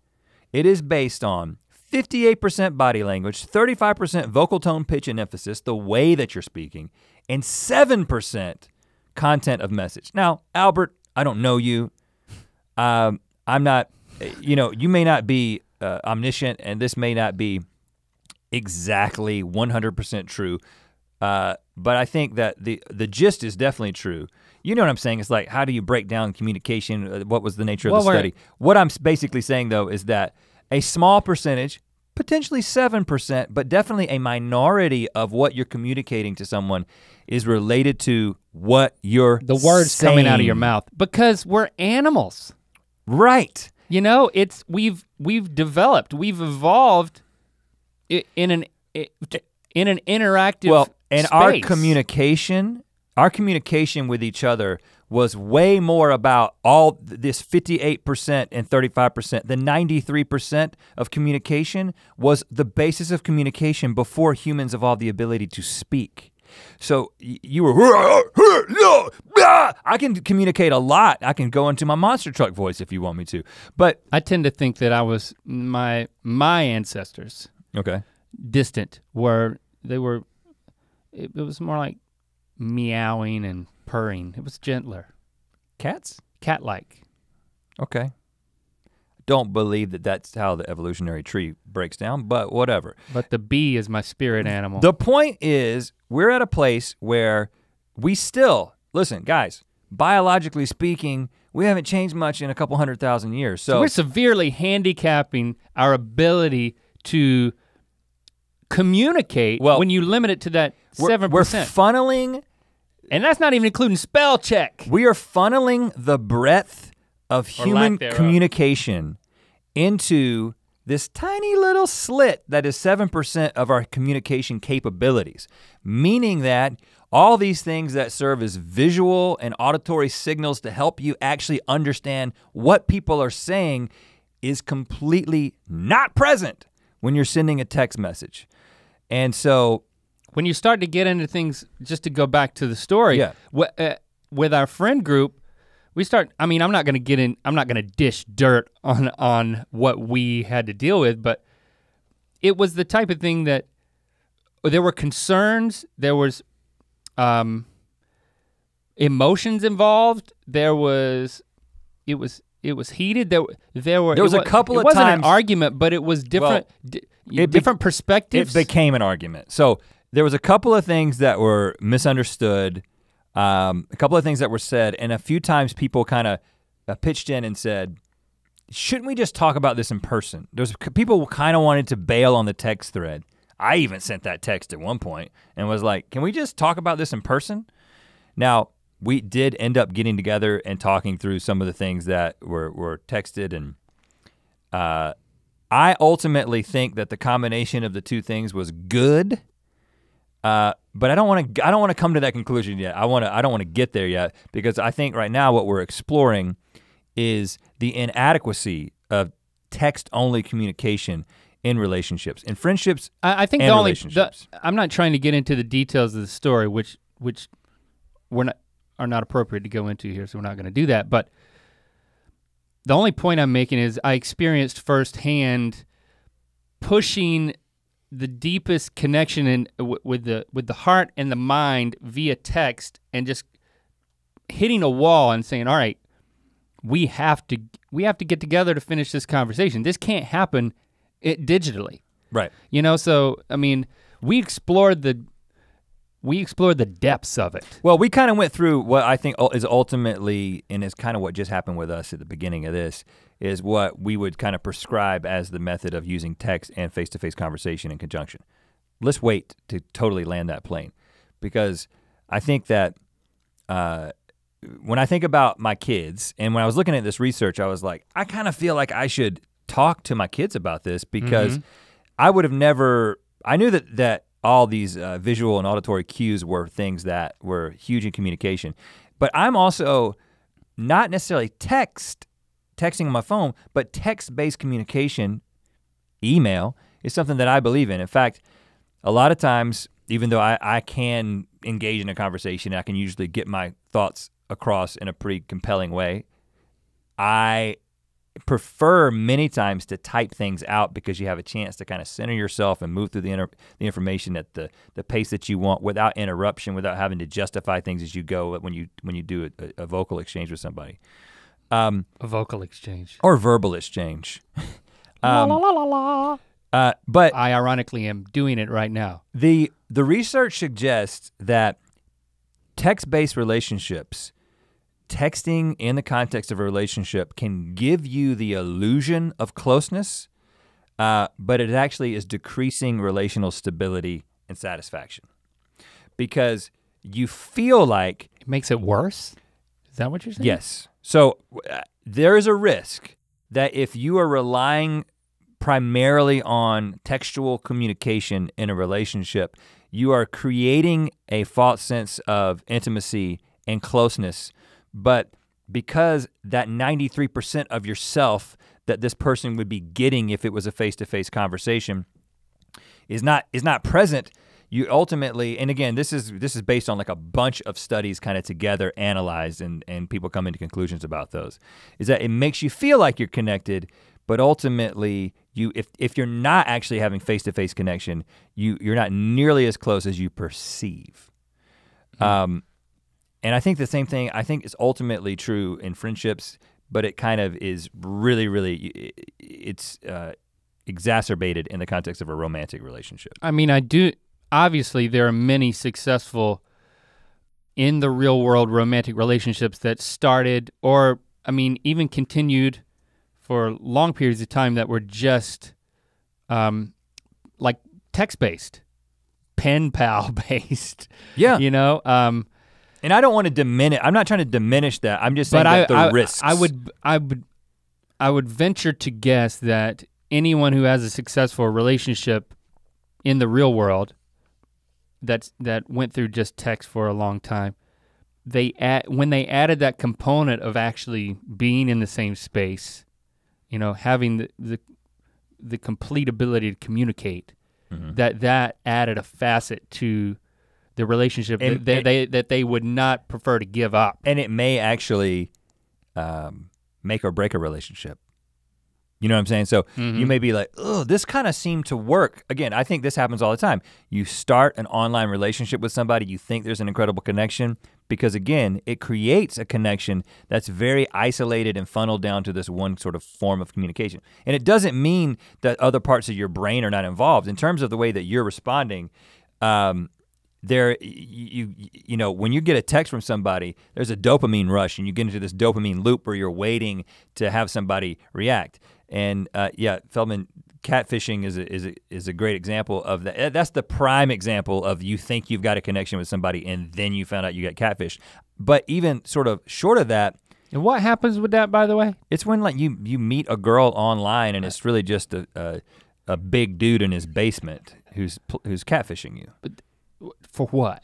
Speaker 2: it is based on 58% body language, 35% vocal tone, pitch, and emphasis, the way that you're speaking, and 7% content of message. Now, Albert, I don't know you. I'm not, you may not be omniscient, and this may not be exactly 100% true, but I think that the gist is definitely true. You know what I'm saying? It's like, how do you break down communication? What was the nature of the study? What I'm basically saying though is that a small percentage, potentially 7%, but definitely a minority of what you're communicating to someone is related to what you're
Speaker 1: The words
Speaker 2: saying.
Speaker 1: coming out of your mouth, because we're animals.
Speaker 2: Right.
Speaker 1: You know, we've evolved in an interactive
Speaker 2: and
Speaker 1: space.
Speaker 2: our communication with each other was way more about all this 58% and 35%. The 93% of communication was the basis of communication before humans evolved the ability to speak. So you were, I can communicate a lot. I can go into my monster truck voice if you want me to, but.
Speaker 1: I tend to think that I was, my ancestors,
Speaker 2: Okay.
Speaker 1: distant, it was more like meowing and purring. It was gentler.
Speaker 2: Cats?
Speaker 1: Cat-like.
Speaker 2: Okay. Don't believe that that's how the evolutionary tree breaks down, but whatever.
Speaker 1: But the bee is my spirit animal.
Speaker 2: The point is, we're at a place where we still, listen, guys, biologically speaking, we haven't changed much in a couple 100,000 years. So
Speaker 1: we're severely handicapping our ability to communicate when you limit it to that 7%.
Speaker 2: We're funneling.
Speaker 1: And that's not even including spell check.
Speaker 2: We are funneling the breadth of human communication into this tiny little slit that is 7% of our communication capabilities, meaning that all these things that serve as visual and auditory signals to help you actually understand what people are saying is completely not present when you're sending a text message. And so
Speaker 1: when you start to get into things, just to go back to the story, with our friend group, I'm not gonna dish dirt on what we had to deal with, but it was the type of thing that there were concerns, there was emotions involved, it was heated, there was a couple of times. It wasn't an argument, but it was different, different perspectives.
Speaker 2: It became an argument. So there was a couple of things that were misunderstood, a couple of things that were said, and a few times people kind of pitched in and said, shouldn't we just talk about this in person? People kind of wanted to bail on the text thread. I even sent that text at one point and was like, can we just talk about this in person? Now, we did end up getting together and talking through some of the things that were texted, and I ultimately think that the combination of the two things was good. But I don't want to come to that conclusion yet. I don't want to get there yet, because I think right now what we're exploring is the inadequacy of text-only communication in relationships, in friendships.
Speaker 1: I think
Speaker 2: and relationships.
Speaker 1: I'm not trying to get into the details of the story, which are not appropriate to go into here, so we're not going to do that. But the only point I'm making is I experienced firsthand pushing the deepest connection with the heart and the mind via text, and just hitting a wall and saying, all right, we have to get together to finish this conversation. This can't happen digitally.
Speaker 2: Right.
Speaker 1: You know, so I mean, we explored we explored the depths of it.
Speaker 2: Well, we kind of went through what I think is ultimately, and is kind of what just happened with us at the beginning of this, is what we would kind of prescribe as the method of using text and face-to-face conversation in conjunction. Let's wait to totally land that plane, because I think that when I think about my kids, and when I was looking at this research, I was like, I kind of feel like I should talk to my kids about this, because I would have never, I knew that all these visual and auditory cues were things that were huge in communication. But I'm also not necessarily texting on my phone, but text-based communication, email, is something that I believe in. In fact, a lot of times, even though I can engage in a conversation, I can usually get my thoughts across in a pretty compelling way, I prefer many times to type things out, because you have a chance to kind of center yourself and move through the information at the pace that you want, without interruption, without having to justify things as you go when you do a vocal exchange with somebody.
Speaker 1: A vocal exchange.
Speaker 2: Or verbal exchange.
Speaker 1: La la la la la.
Speaker 2: But
Speaker 1: I ironically am doing it right now.
Speaker 2: The research suggests that text-based relationships, texting in the context of a relationship, can give you the illusion of closeness, but it actually is decreasing relational stability and satisfaction. Because you feel like—
Speaker 1: It makes it worse? Is that what you're saying?
Speaker 2: Yes. So there is a risk that if you are relying primarily on textual communication in a relationship, you are creating a false sense of intimacy and closeness. But because that 93% of yourself that this person would be getting if it was a face-to-face conversation is not present, you ultimately, and again, this is based on like a bunch of studies kind of together analyzed, and people come into conclusions about those, is that it makes you feel like you're connected, but ultimately if you're not actually having face-to-face connection, you're not nearly as close as you perceive. And I think the same thing, I think is ultimately true in friendships, but it kind of is really, it's exacerbated in the context of a romantic relationship.
Speaker 1: I mean, obviously there are many successful in the real world romantic relationships that started, or I mean, even continued for long periods of time, that were just like text-based, pen pal based.
Speaker 2: Yeah.
Speaker 1: You know?
Speaker 2: And I don't want to diminish, I'm not trying to diminish that, I'm just saying that the risks.
Speaker 1: I would venture to guess that anyone who has a successful relationship in the real world that went through just text for a long time, when they added that component of actually being in the same space, you know, having the complete ability to communicate, that added a facet to the relationship that they would not prefer to give up.
Speaker 2: And it may actually make or break a relationship. You know what I'm saying? So you may be like, oh, this kind of seemed to work. Again, I think this happens all the time. You start an online relationship with somebody, you think there's an incredible connection, because again, it creates a connection that's very isolated and funneled down to this one sort of form of communication. And it doesn't mean that other parts of your brain are not involved. In terms of the way that you're responding, you know, when you get a text from somebody, there's a dopamine rush, and you get into this dopamine loop where you're waiting to have somebody react. And yeah, Feldman, catfishing is a great example of that. That's the prime example of you think you've got a connection with somebody and then you found out you got catfished. But even sort of short of that.
Speaker 1: And what happens with that, by the way?
Speaker 2: It's when like you meet a girl online and it's really just a big dude in his basement who's catfishing you.
Speaker 1: But for what?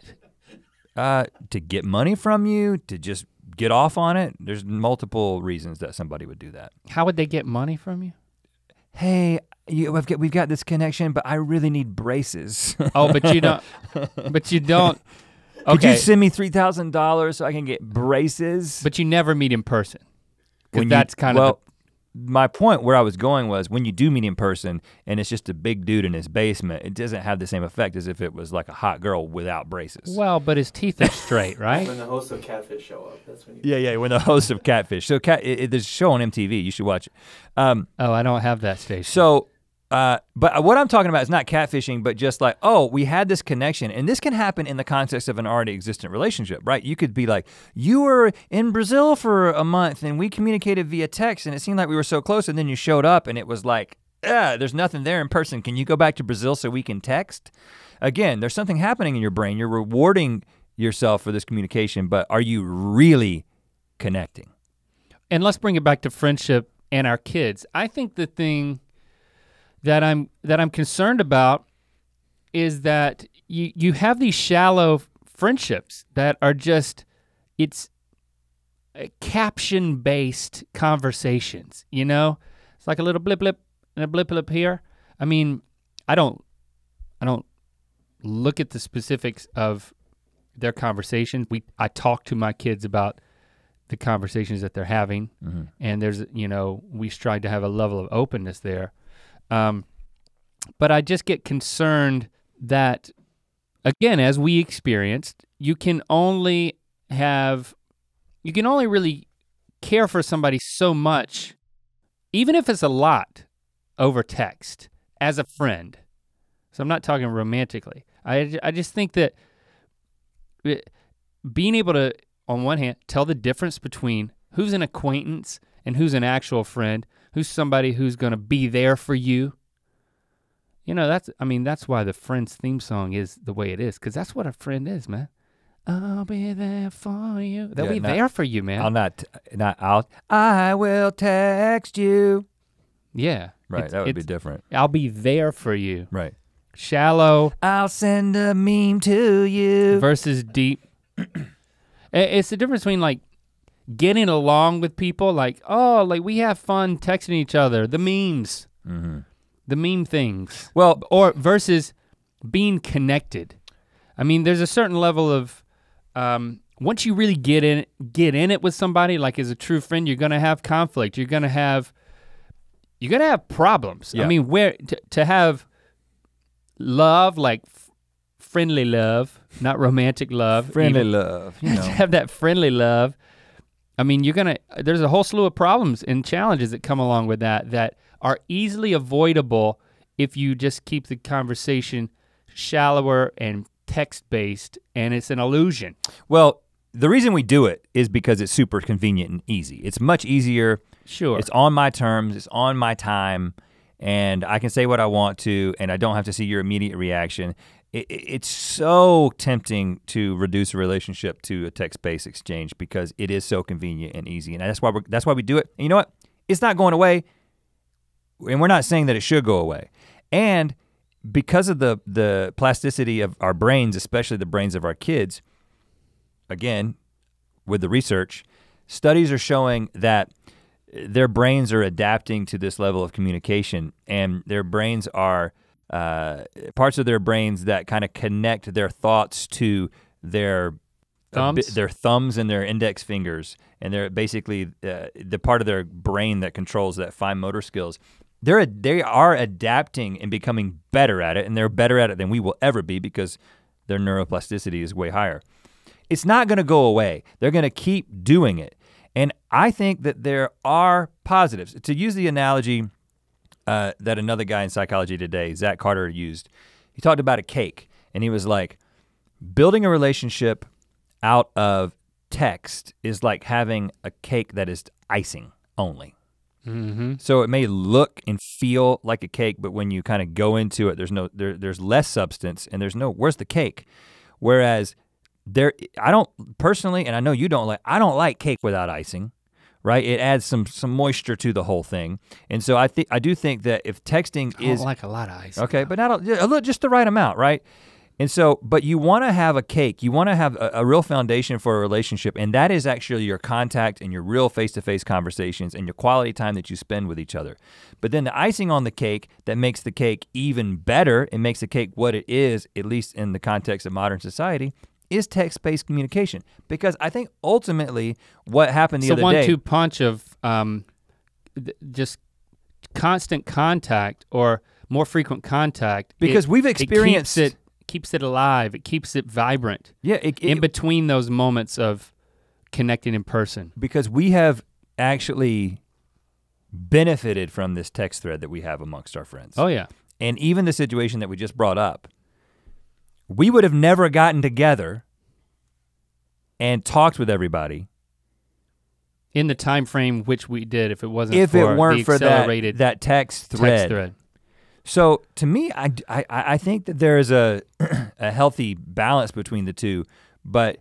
Speaker 2: To get money from you, to just get off on it. There's multiple reasons that somebody would do that.
Speaker 1: How would they get money from you?
Speaker 2: Hey, we've got this connection, but I really need braces.
Speaker 1: Oh, but you don't. But you don't. Okay.
Speaker 2: Could you send me $3,000 so I can get braces?
Speaker 1: But you never meet in person. Because that's kind of.
Speaker 2: My point where I was going was when you do meet in person and it's just a big dude in his basement, it doesn't have the same effect as if it was like a hot girl without braces.
Speaker 1: Well, but his teeth are straight, right?
Speaker 3: When the hosts of Catfish show up, that's when you.
Speaker 2: Yeah, when the hosts of Catfish. So there's a show on MTV, you should watch it.
Speaker 1: Oh, I don't have that station.
Speaker 2: So
Speaker 4: But what I'm talking about is not catfishing, but just like, oh, we had this connection, and this can happen in the context of an already existent relationship, right? You could be like, you were in Brazil for a month and we communicated via text and it seemed like we were so close, and then you showed up and it was like, there's nothing there in person. Can you go back to Brazil so we can text? Again, there's something happening in your brain. You're rewarding yourself for this communication, but are you really connecting?
Speaker 1: And let's bring it back to friendship and our kids. I think the thing that I'm concerned about is that you have these shallow friendships that are just, it's caption-based conversations, you know? It's like a little blip blip and a blip blip here. I mean, I don't look at the specifics of their conversations. I talk to my kids about the conversations that they're having, and there's, you know, we strive to have a level of openness there. But I just get concerned that, again, as we experienced, you can only really care for somebody so much, even if it's a lot, over text, as a friend. So I'm not talking romantically. I just think that being able to, on one hand, tell the difference between who's an acquaintance and who's an actual friend, who's somebody who's gonna be there for you. You know, that's why the Friends theme song is the way it is, because that's what a friend is, man. I'll be there for you. They'll be there for you, man.
Speaker 4: I will text you.
Speaker 1: Yeah.
Speaker 4: Right, that would be different.
Speaker 1: I'll be there for you.
Speaker 4: Right.
Speaker 1: Shallow.
Speaker 4: I'll send a meme to you.
Speaker 1: Versus deep. It's the difference between like getting along with people, like, oh, like we have fun texting each other, the memes. The meme things.
Speaker 4: Well,
Speaker 1: or versus being connected. I mean, there's a certain level of, once you really get in it with somebody, like as a true friend, you're gonna have conflict. You're gonna have problems.
Speaker 4: Yeah.
Speaker 1: I mean, to have love, like friendly love, not romantic love.
Speaker 4: Friendly love, you know.
Speaker 1: To have that friendly love, I mean, there's a whole slew of problems and challenges that come along with that are easily avoidable if you just keep the conversation shallower and text-based, and it's an illusion.
Speaker 4: Well, the reason we do it is because it's super convenient and easy. It's much easier.
Speaker 1: Sure.
Speaker 4: It's on my terms, it's on my time, and I can say what I want to, and I don't have to see your immediate reaction. It's so tempting to reduce a relationship to a text-based exchange because it is so convenient and easy, and that's why we do it. And you know what? It's not going away, and we're not saying that it should go away. And because of the plasticity of our brains, especially the brains of our kids, again, with the research, studies are showing that their brains are adapting to this level of communication, and their brains are, parts of their brains that kind of connect their thoughts to their thumbs and their index fingers, and they're basically the part of their brain that controls that fine motor skills. They are adapting and becoming better at it, and they're better at it than we will ever be because their neuroplasticity is way higher. It's not gonna go away. They're gonna keep doing it. And I think that there are positives. To use the analogy that another guy in Psychology Today, Zach Carter, used, he talked about a cake, and he was like, building a relationship out of text is like having a cake that is icing only. So it may look and feel like a cake, but when you kind of go into it, there's less substance and where's the cake? Whereas I don't personally, and I know you don't I don't like cake without icing, right? It adds some moisture to the whole thing. And so I do think that if texting
Speaker 1: I don't like a lot of icing.
Speaker 4: Okay, but not just the right amount, right? And so, but you wanna have a cake, you wanna have a real foundation for a relationship, and that is actually your contact and your real face-to-face conversations and your quality time that you spend with each other. But then the icing on the cake that makes the cake even better, and makes the cake what it is, at least in the context of modern society, is text-based communication. Because I think ultimately what happened the other day—
Speaker 1: It's a 1-2 punch of just constant contact or more frequent contact.
Speaker 4: Because we've experienced—
Speaker 1: It keeps it alive, it keeps it vibrant.
Speaker 4: Yeah,
Speaker 1: in between those moments of connecting in person.
Speaker 4: Because we have actually benefited from this text thread that we have amongst our friends.
Speaker 1: Oh yeah.
Speaker 4: And even the situation that we just brought up, we would have never gotten together and talked with everybody
Speaker 1: in the time frame which we did if it wasn't
Speaker 4: if
Speaker 1: for
Speaker 4: it weren't
Speaker 1: the
Speaker 4: for
Speaker 1: accelerated
Speaker 4: that text thread. So to me, I think that there is a healthy balance between the two. But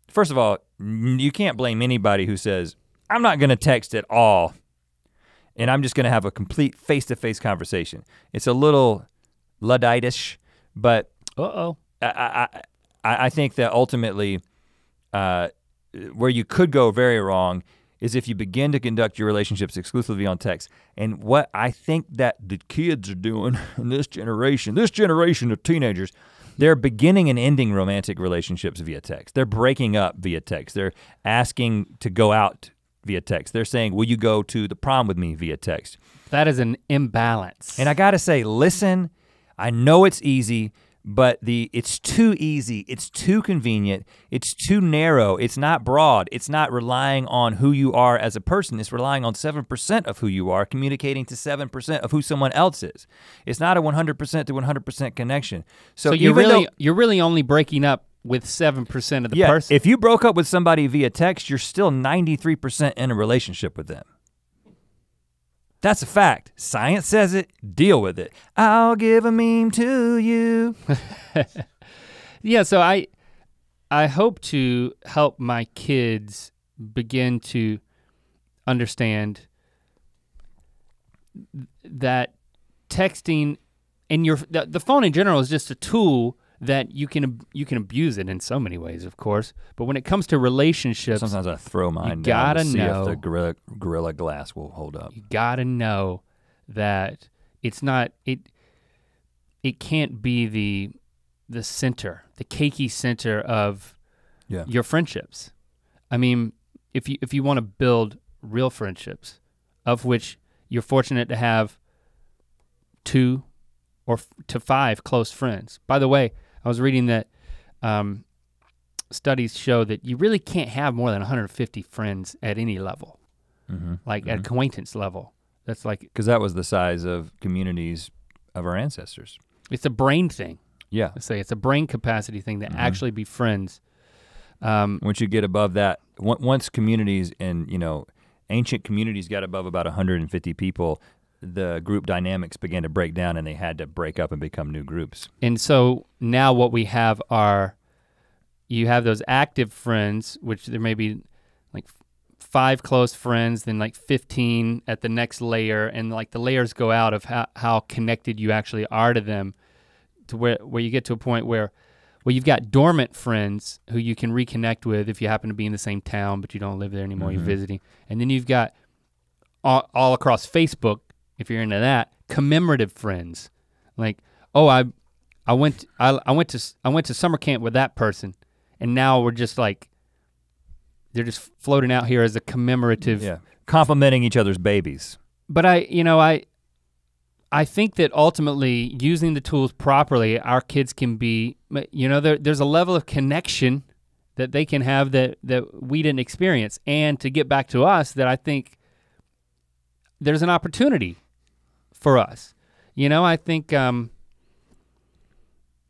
Speaker 4: first of all, you can't blame anybody who says, I'm not gonna text at all and I'm just gonna have a complete face-to-face conversation. It's a little Luddite-ish, but I think that ultimately where you could go very wrong is if you begin to conduct your relationships exclusively on text. And what I think that the kids are doing in this generation of teenagers, they're beginning and ending romantic relationships via text. They're breaking up via text. They're asking to go out via text. They're saying, will you go to the prom with me via text?
Speaker 1: That is an imbalance.
Speaker 4: And I gotta say, listen, I know it's easy, but it's too easy, it's too convenient, it's too narrow, it's not broad, it's not relying on who you are as a person, it's relying on 7% of who you are, communicating to 7% of who someone else is. It's not a 100% to 100% connection. So
Speaker 1: you're really only breaking up with 7% of the person.
Speaker 4: If you broke up with somebody via text, you're still 93% in a relationship with them. That's a fact. Science says it, deal with it. I'll give a meme to you.
Speaker 1: Yeah, so I hope to help my kids begin to understand that texting and the phone in general is just a tool that you can abuse it in so many ways, of course. But when it comes to relationships,
Speaker 4: sometimes I throw mine down to see if the Gorilla Glass will hold up.
Speaker 1: You gotta know that it's not it can't be the center, the cakey center of your friendships. I mean, if you want to build real friendships, of which you're fortunate to have 2 or to 5 close friends. By the way, I was reading that studies show that you really can't have more than 150 friends at any level, at acquaintance level. That's like—
Speaker 4: because that was the size of communities of our ancestors.
Speaker 1: It's a brain thing.
Speaker 4: Yeah.
Speaker 1: Let's say it's a brain capacity thing to actually be friends.
Speaker 4: Once you get above that, once communities and ancient communities got above about 150 people, the group dynamics began to break down and they had to break up and become new groups.
Speaker 1: And so now what we have are, you have those active friends, which there may be like 5 close friends, then like 15 at the next layer, and like the layers go out of how connected you actually are to them, to where you get to a point where you've got dormant friends who you can reconnect with if you happen to be in the same town but you don't live there anymore, you're visiting. And then you've got all across Facebook, if you're into that, commemorative friends. Like, oh, I went to summer camp with that person, and now we're just like, they're just floating out here as a commemorative.
Speaker 4: Yeah, complimenting each other's babies.
Speaker 1: But I think that ultimately using the tools properly, our kids can be, there's a level of connection that they can have that we didn't experience. And to get back to us, that I think there's an opportunity for us. I think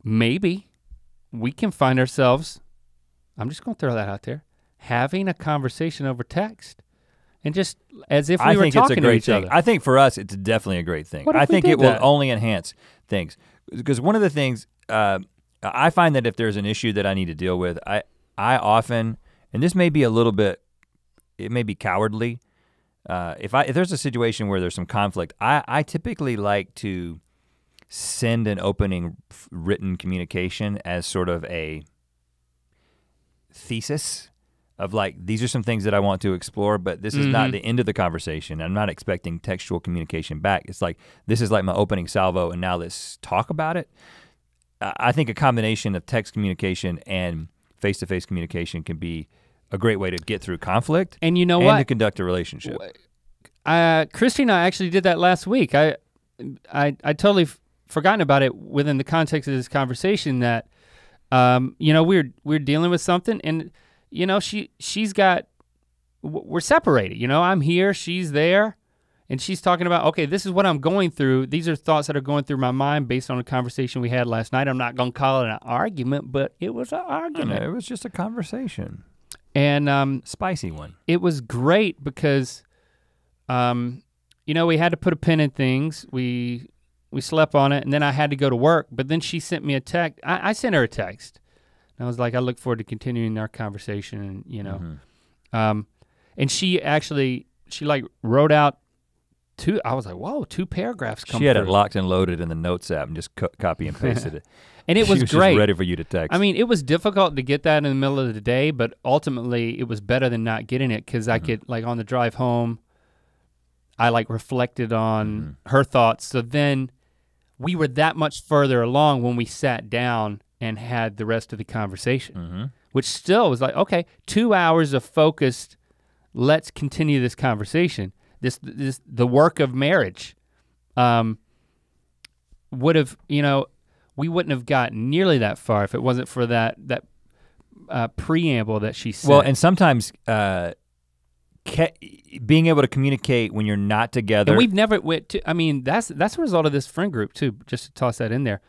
Speaker 1: maybe we can find ourselves, I'm just gonna throw that out there, having a conversation over text. And just as if we were talking to each other.
Speaker 4: I think for us, it's definitely a great thing. I think it will only enhance things. Because one of the things, I find that if there's an issue that I need to deal with, I often, and this may be a little bit, it may be cowardly, if there's a situation where there's some conflict, I typically like to send an opening written communication as sort of a thesis of like, these are some things that I want to explore, but this is not the end of the conversation. I'm not expecting textual communication back. It's like, this is like my opening salvo and now let's talk about it. I think a combination of text communication and face-to-face communication can be a great way to get through conflict.
Speaker 1: And you know what?
Speaker 4: And to conduct a relationship.
Speaker 1: Christy and I actually did that last week. I totally forgotten about it within the context of this conversation that, we're dealing with something and she's got, we're separated, I'm here, she's there, And she's talking about, okay, this is what I'm going through. These are thoughts that are going through my mind based on a conversation we had last night. I'm not gonna call it an argument, but it was an argument.
Speaker 4: It was just a conversation.
Speaker 1: And
Speaker 4: spicy one.
Speaker 1: It was great because, you know, we had to put a pin in things. We slept on it, and then I had to go to work. But then she sent me a text. I sent her a text. And I was like, I look forward to continuing our conversation, and you know. And she like wrote out I was like, whoa, 2 paragraphs come
Speaker 4: She had
Speaker 1: through.
Speaker 4: it locked and loaded in the notes app and just copy and pasted it.
Speaker 1: And it was great.
Speaker 4: She was just ready for you to text.
Speaker 1: I mean, it was difficult to get that in the middle of the day, but ultimately it was better than not getting it because I could, like on the drive home, I like reflected on her thoughts. So then we were that much further along when we sat down and had the rest of the conversation, which still was like, okay, 2 hours of focused, let's continue this conversation. The work of marriage would have, you know, we wouldn't have gotten nearly that far if it wasn't for that preamble that she said.
Speaker 4: Well, and sometimes being able to communicate when you're not together.
Speaker 1: And we've never went to, I mean, that's a result of this friend group too, just to toss that in there.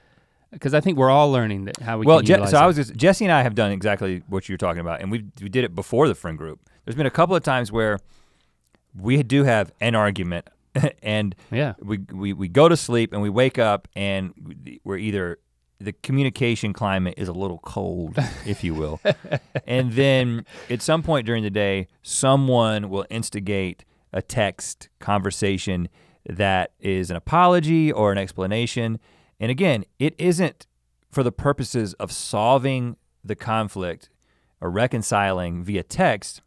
Speaker 1: Because I think we're all learning that how we can utilize it.
Speaker 4: Jesse and I have done exactly what you're talking about, and we did it before the friend group. There's been a couple of times where we do have an argument and we go to sleep and we wake up and we're either, the communication climate is a little cold, if you will. And then at some point during the day, someone will instigate a text conversation that is an apology or an explanation. And again, it isn't for the purposes of solving the conflict or reconciling via text.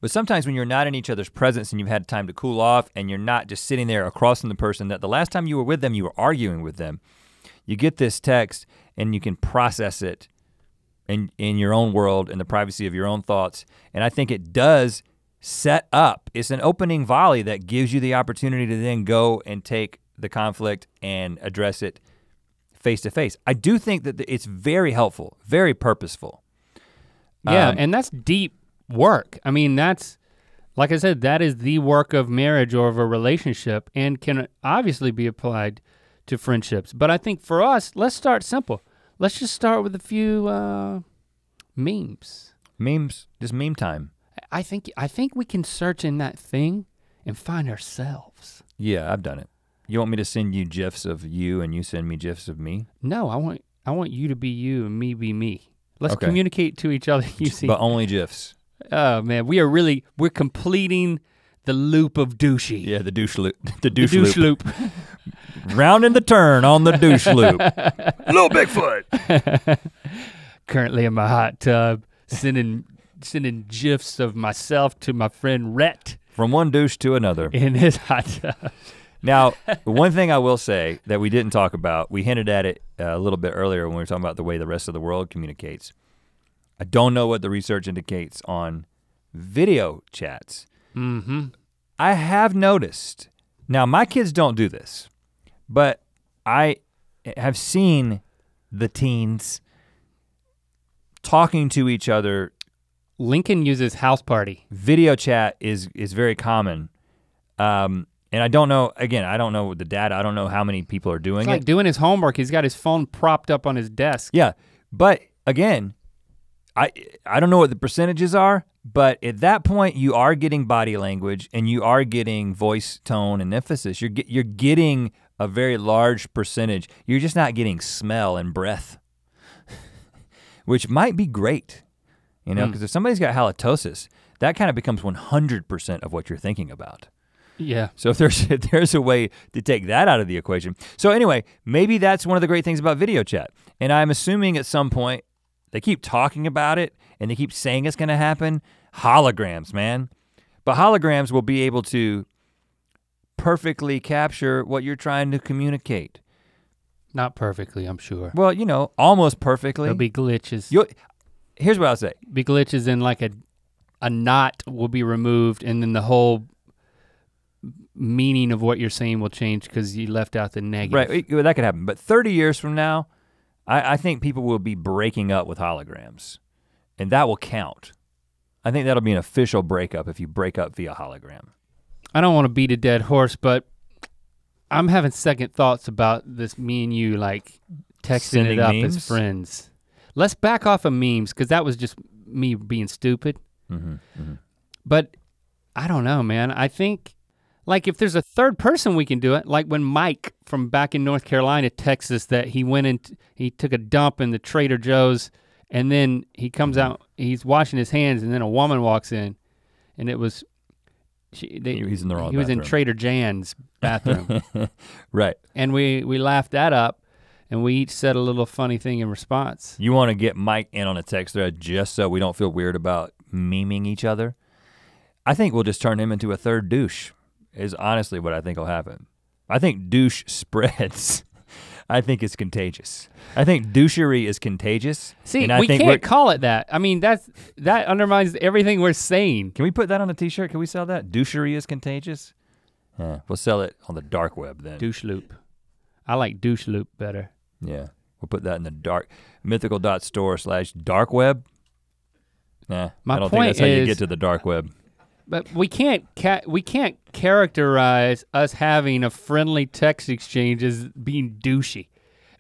Speaker 4: But sometimes when you're not in each other's presence and you've had time to cool off and you're not just sitting there across from the person that the last time you were with them, you were arguing with them, you get this text and you can process it in your own world, in the privacy of your own thoughts. And I think it does set up, it's an opening volley that gives you the opportunity to then go and take the conflict and address it face to face. I do think that it's very helpful, very purposeful.
Speaker 1: Yeah, and that's deep work. I mean, that's, like I said, that is the work of marriage or of a relationship and can obviously be applied to friendships. But I think for us, let's start simple. Let's just start with a few memes.
Speaker 4: Memes, just meme time.
Speaker 1: I think we can search in that thing and find ourselves.
Speaker 4: Yeah, I've done it. You want me to send you GIFs of you and you send me GIFs of me?
Speaker 1: No, I want you to be you and me be me. Let's communicate to each other using.
Speaker 4: But only GIFs.
Speaker 1: Oh man, we're completing the loop of douchey.
Speaker 4: Yeah, the douche loop. The douche loop. Rounding the turn on the douche loop.
Speaker 2: Little Bigfoot.
Speaker 1: Currently in my hot tub, sending GIFs of myself to my friend Rhett.
Speaker 4: From one douche to another.
Speaker 1: In his hot tub.
Speaker 4: Now, one thing I will say that we didn't talk about, we hinted at it a little bit earlier when we were talking about the way the rest of the world communicates. I don't know what the research indicates on video chats. I have noticed, now my kids don't do this, but I have seen the teens talking to each other.
Speaker 1: Lincoln uses House Party.
Speaker 4: Video chat is very common. And I don't know, again, I don't know the data, I don't know how many people are doing it.
Speaker 1: It's like doing his homework, he's got his phone propped up on his desk.
Speaker 4: Yeah, but again, I don't know what the percentages are, but at that point you are getting body language and you are getting voice tone and emphasis. You're getting a very large percentage. You're just not getting smell and breath, which might be great, you know, because if somebody's got halitosis, that kind of becomes 100% of what you're thinking about.
Speaker 1: Yeah.
Speaker 4: So if there's a way to take that out of the equation. So anyway, maybe that's one of the great things about video chat. And I'm assuming at some point, they keep talking about it and they keep saying it's gonna happen. Holograms, man. But holograms will be able to perfectly capture what you're trying to communicate.
Speaker 1: Not perfectly, I'm sure.
Speaker 4: Well, you know, almost perfectly.
Speaker 1: There'll be glitches.
Speaker 4: Here's what I'll say.
Speaker 1: Be glitches in like a knot will be removed and then the whole meaning of what you're saying will change because you left out the negative.
Speaker 4: Right, that could happen. But 30 years from now, I think people will be breaking up with holograms and that will count. I think that'll be an official breakup if you break up via hologram.
Speaker 1: I don't want to beat a dead horse, but I'm having second thoughts about this me and you like texting
Speaker 4: Sending
Speaker 1: it up
Speaker 4: memes?
Speaker 1: as friends. Let's back off of memes because that was just me being stupid. But I don't know, man. I think like if there's a third person we can do it, like when Mike from back in North Carolina texts us that he took a dump in the Trader Joe's and then he comes out, he's washing his hands and then a woman walks in and it was,
Speaker 4: he's in the wrong
Speaker 1: He was in
Speaker 4: bathroom.
Speaker 1: Trader Jan's bathroom.
Speaker 4: Right.
Speaker 1: And we laughed that up and we each said a little funny thing in response.
Speaker 4: You wanna get Mike in on a text thread just so we don't feel weird about memeing each other? I think we'll just turn him into a third douche, is honestly what I think will happen. I think douche spreads. I think it's contagious. I think douchery is contagious.
Speaker 1: See,
Speaker 4: and
Speaker 1: we can't call it that. I mean, that undermines everything we're saying.
Speaker 4: Can we put that on a t-shirt? Can we sell that? Douchery is contagious? Yeah, we'll sell it on the dark web then.
Speaker 1: Douche loop. I like douche loop better.
Speaker 4: Yeah, we'll put that in the dark, mythical.store/dark web. Nah,
Speaker 1: My
Speaker 4: I don't think
Speaker 1: point
Speaker 4: that's how you
Speaker 1: is-
Speaker 4: get to the dark web.
Speaker 1: But we can't characterize us having a friendly text exchange as being douchey.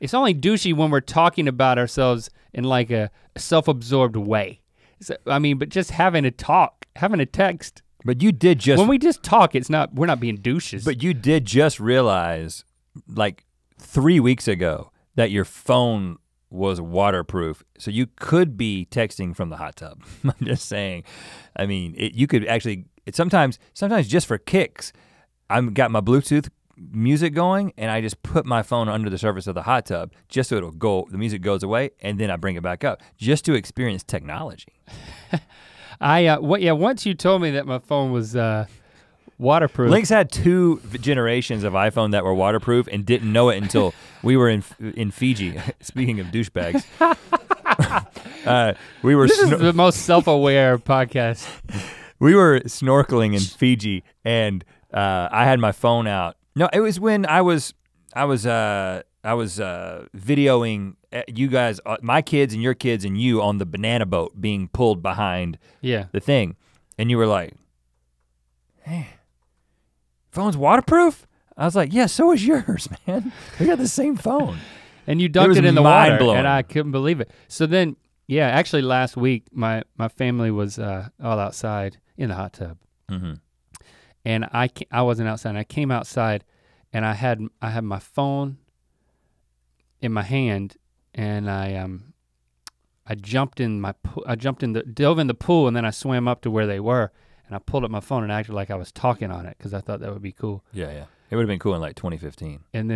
Speaker 1: It's only douchey when we're talking about ourselves in like a self-absorbed way. So, I mean, but just having a text.
Speaker 4: But you did just
Speaker 1: When we just talk, we're not being douches.
Speaker 4: But you did just realize, like 3 weeks ago, that your phone was waterproof, so you could be texting from the hot tub. I'm just saying. I mean, you could actually. Sometimes just for kicks, I've got my Bluetooth music going, and I just put my phone under the surface of the hot tub, just so the music goes away, and then I bring it back up, just to experience technology.
Speaker 1: Once you told me that my phone was waterproof.
Speaker 4: Link's had 2 generations of iPhone that were waterproof and didn't know it until we were in Fiji. Speaking of douchebags,
Speaker 1: This is the most self-aware podcast.
Speaker 4: We were snorkeling in Fiji, and I had my phone out. No, it was when I was videoing you guys, my kids and your kids and you on the banana boat being pulled behind the thing, and you were like, "Hey, phone's waterproof?" I was like, "Yeah, so is yours, man. We got the same phone."
Speaker 1: And you dunked it in the water,
Speaker 4: mind-blowing.
Speaker 1: and I couldn't believe it. So then, yeah, actually last week, my family was all outside in the hot tub. And I wasn't outside, I came outside and I had my phone in my hand and I dove in the pool and then I swam up to where they were and I pulled up my phone and acted like I was talking on it because I thought that would be cool.
Speaker 4: Yeah. It would have been cool in like 2015.
Speaker 1: And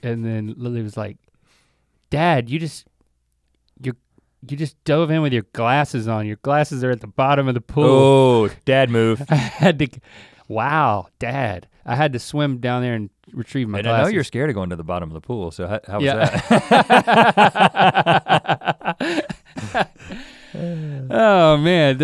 Speaker 1: then Lily was like, "Dad, you just dove in with your glasses on. Your glasses are at the bottom of the pool."
Speaker 4: Oh, dad move.
Speaker 1: I had to, wow, Dad. I had to swim down there and retrieve my
Speaker 4: And
Speaker 1: glasses.
Speaker 4: I know you're scared of going to the bottom of the pool, so how was that?
Speaker 1: Oh man,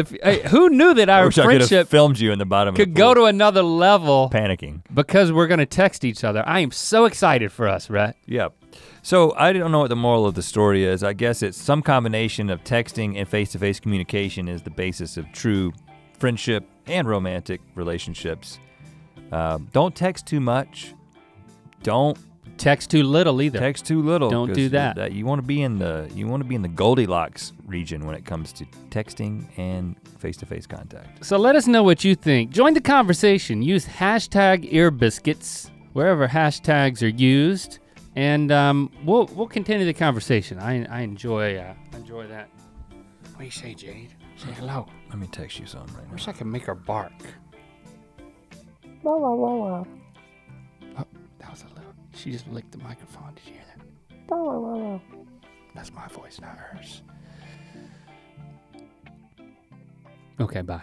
Speaker 1: who knew that
Speaker 4: I
Speaker 1: our
Speaker 4: wish I could have
Speaker 1: friendship
Speaker 4: filmed you in the bottom of the
Speaker 1: could
Speaker 4: pool.
Speaker 1: go to another level
Speaker 4: Panicking.
Speaker 1: because we're gonna text each other. I am so excited for us, Rhett.
Speaker 4: Yep. So I don't know what the moral of the story is. I guess it's some combination of texting and face-to-face communication is the basis of true friendship and romantic relationships. Don't text too much. Don't
Speaker 1: Text too little either.
Speaker 4: text too little.
Speaker 1: Don't
Speaker 4: 'cause
Speaker 1: do that.
Speaker 4: You want to be in the Goldilocks region when it comes to texting and face-to-face contact.
Speaker 1: So let us know what you think. Join the conversation. Use hashtag Ear Biscuits wherever hashtags are used, and we'll continue the conversation. I enjoy that. What do you say, Jade? Say hello.
Speaker 4: Let me text you something right now.
Speaker 1: Wish I could make her bark. Oh, that was a little. She just licked the microphone. Did you hear that? That's my voice, not hers. Okay, bye.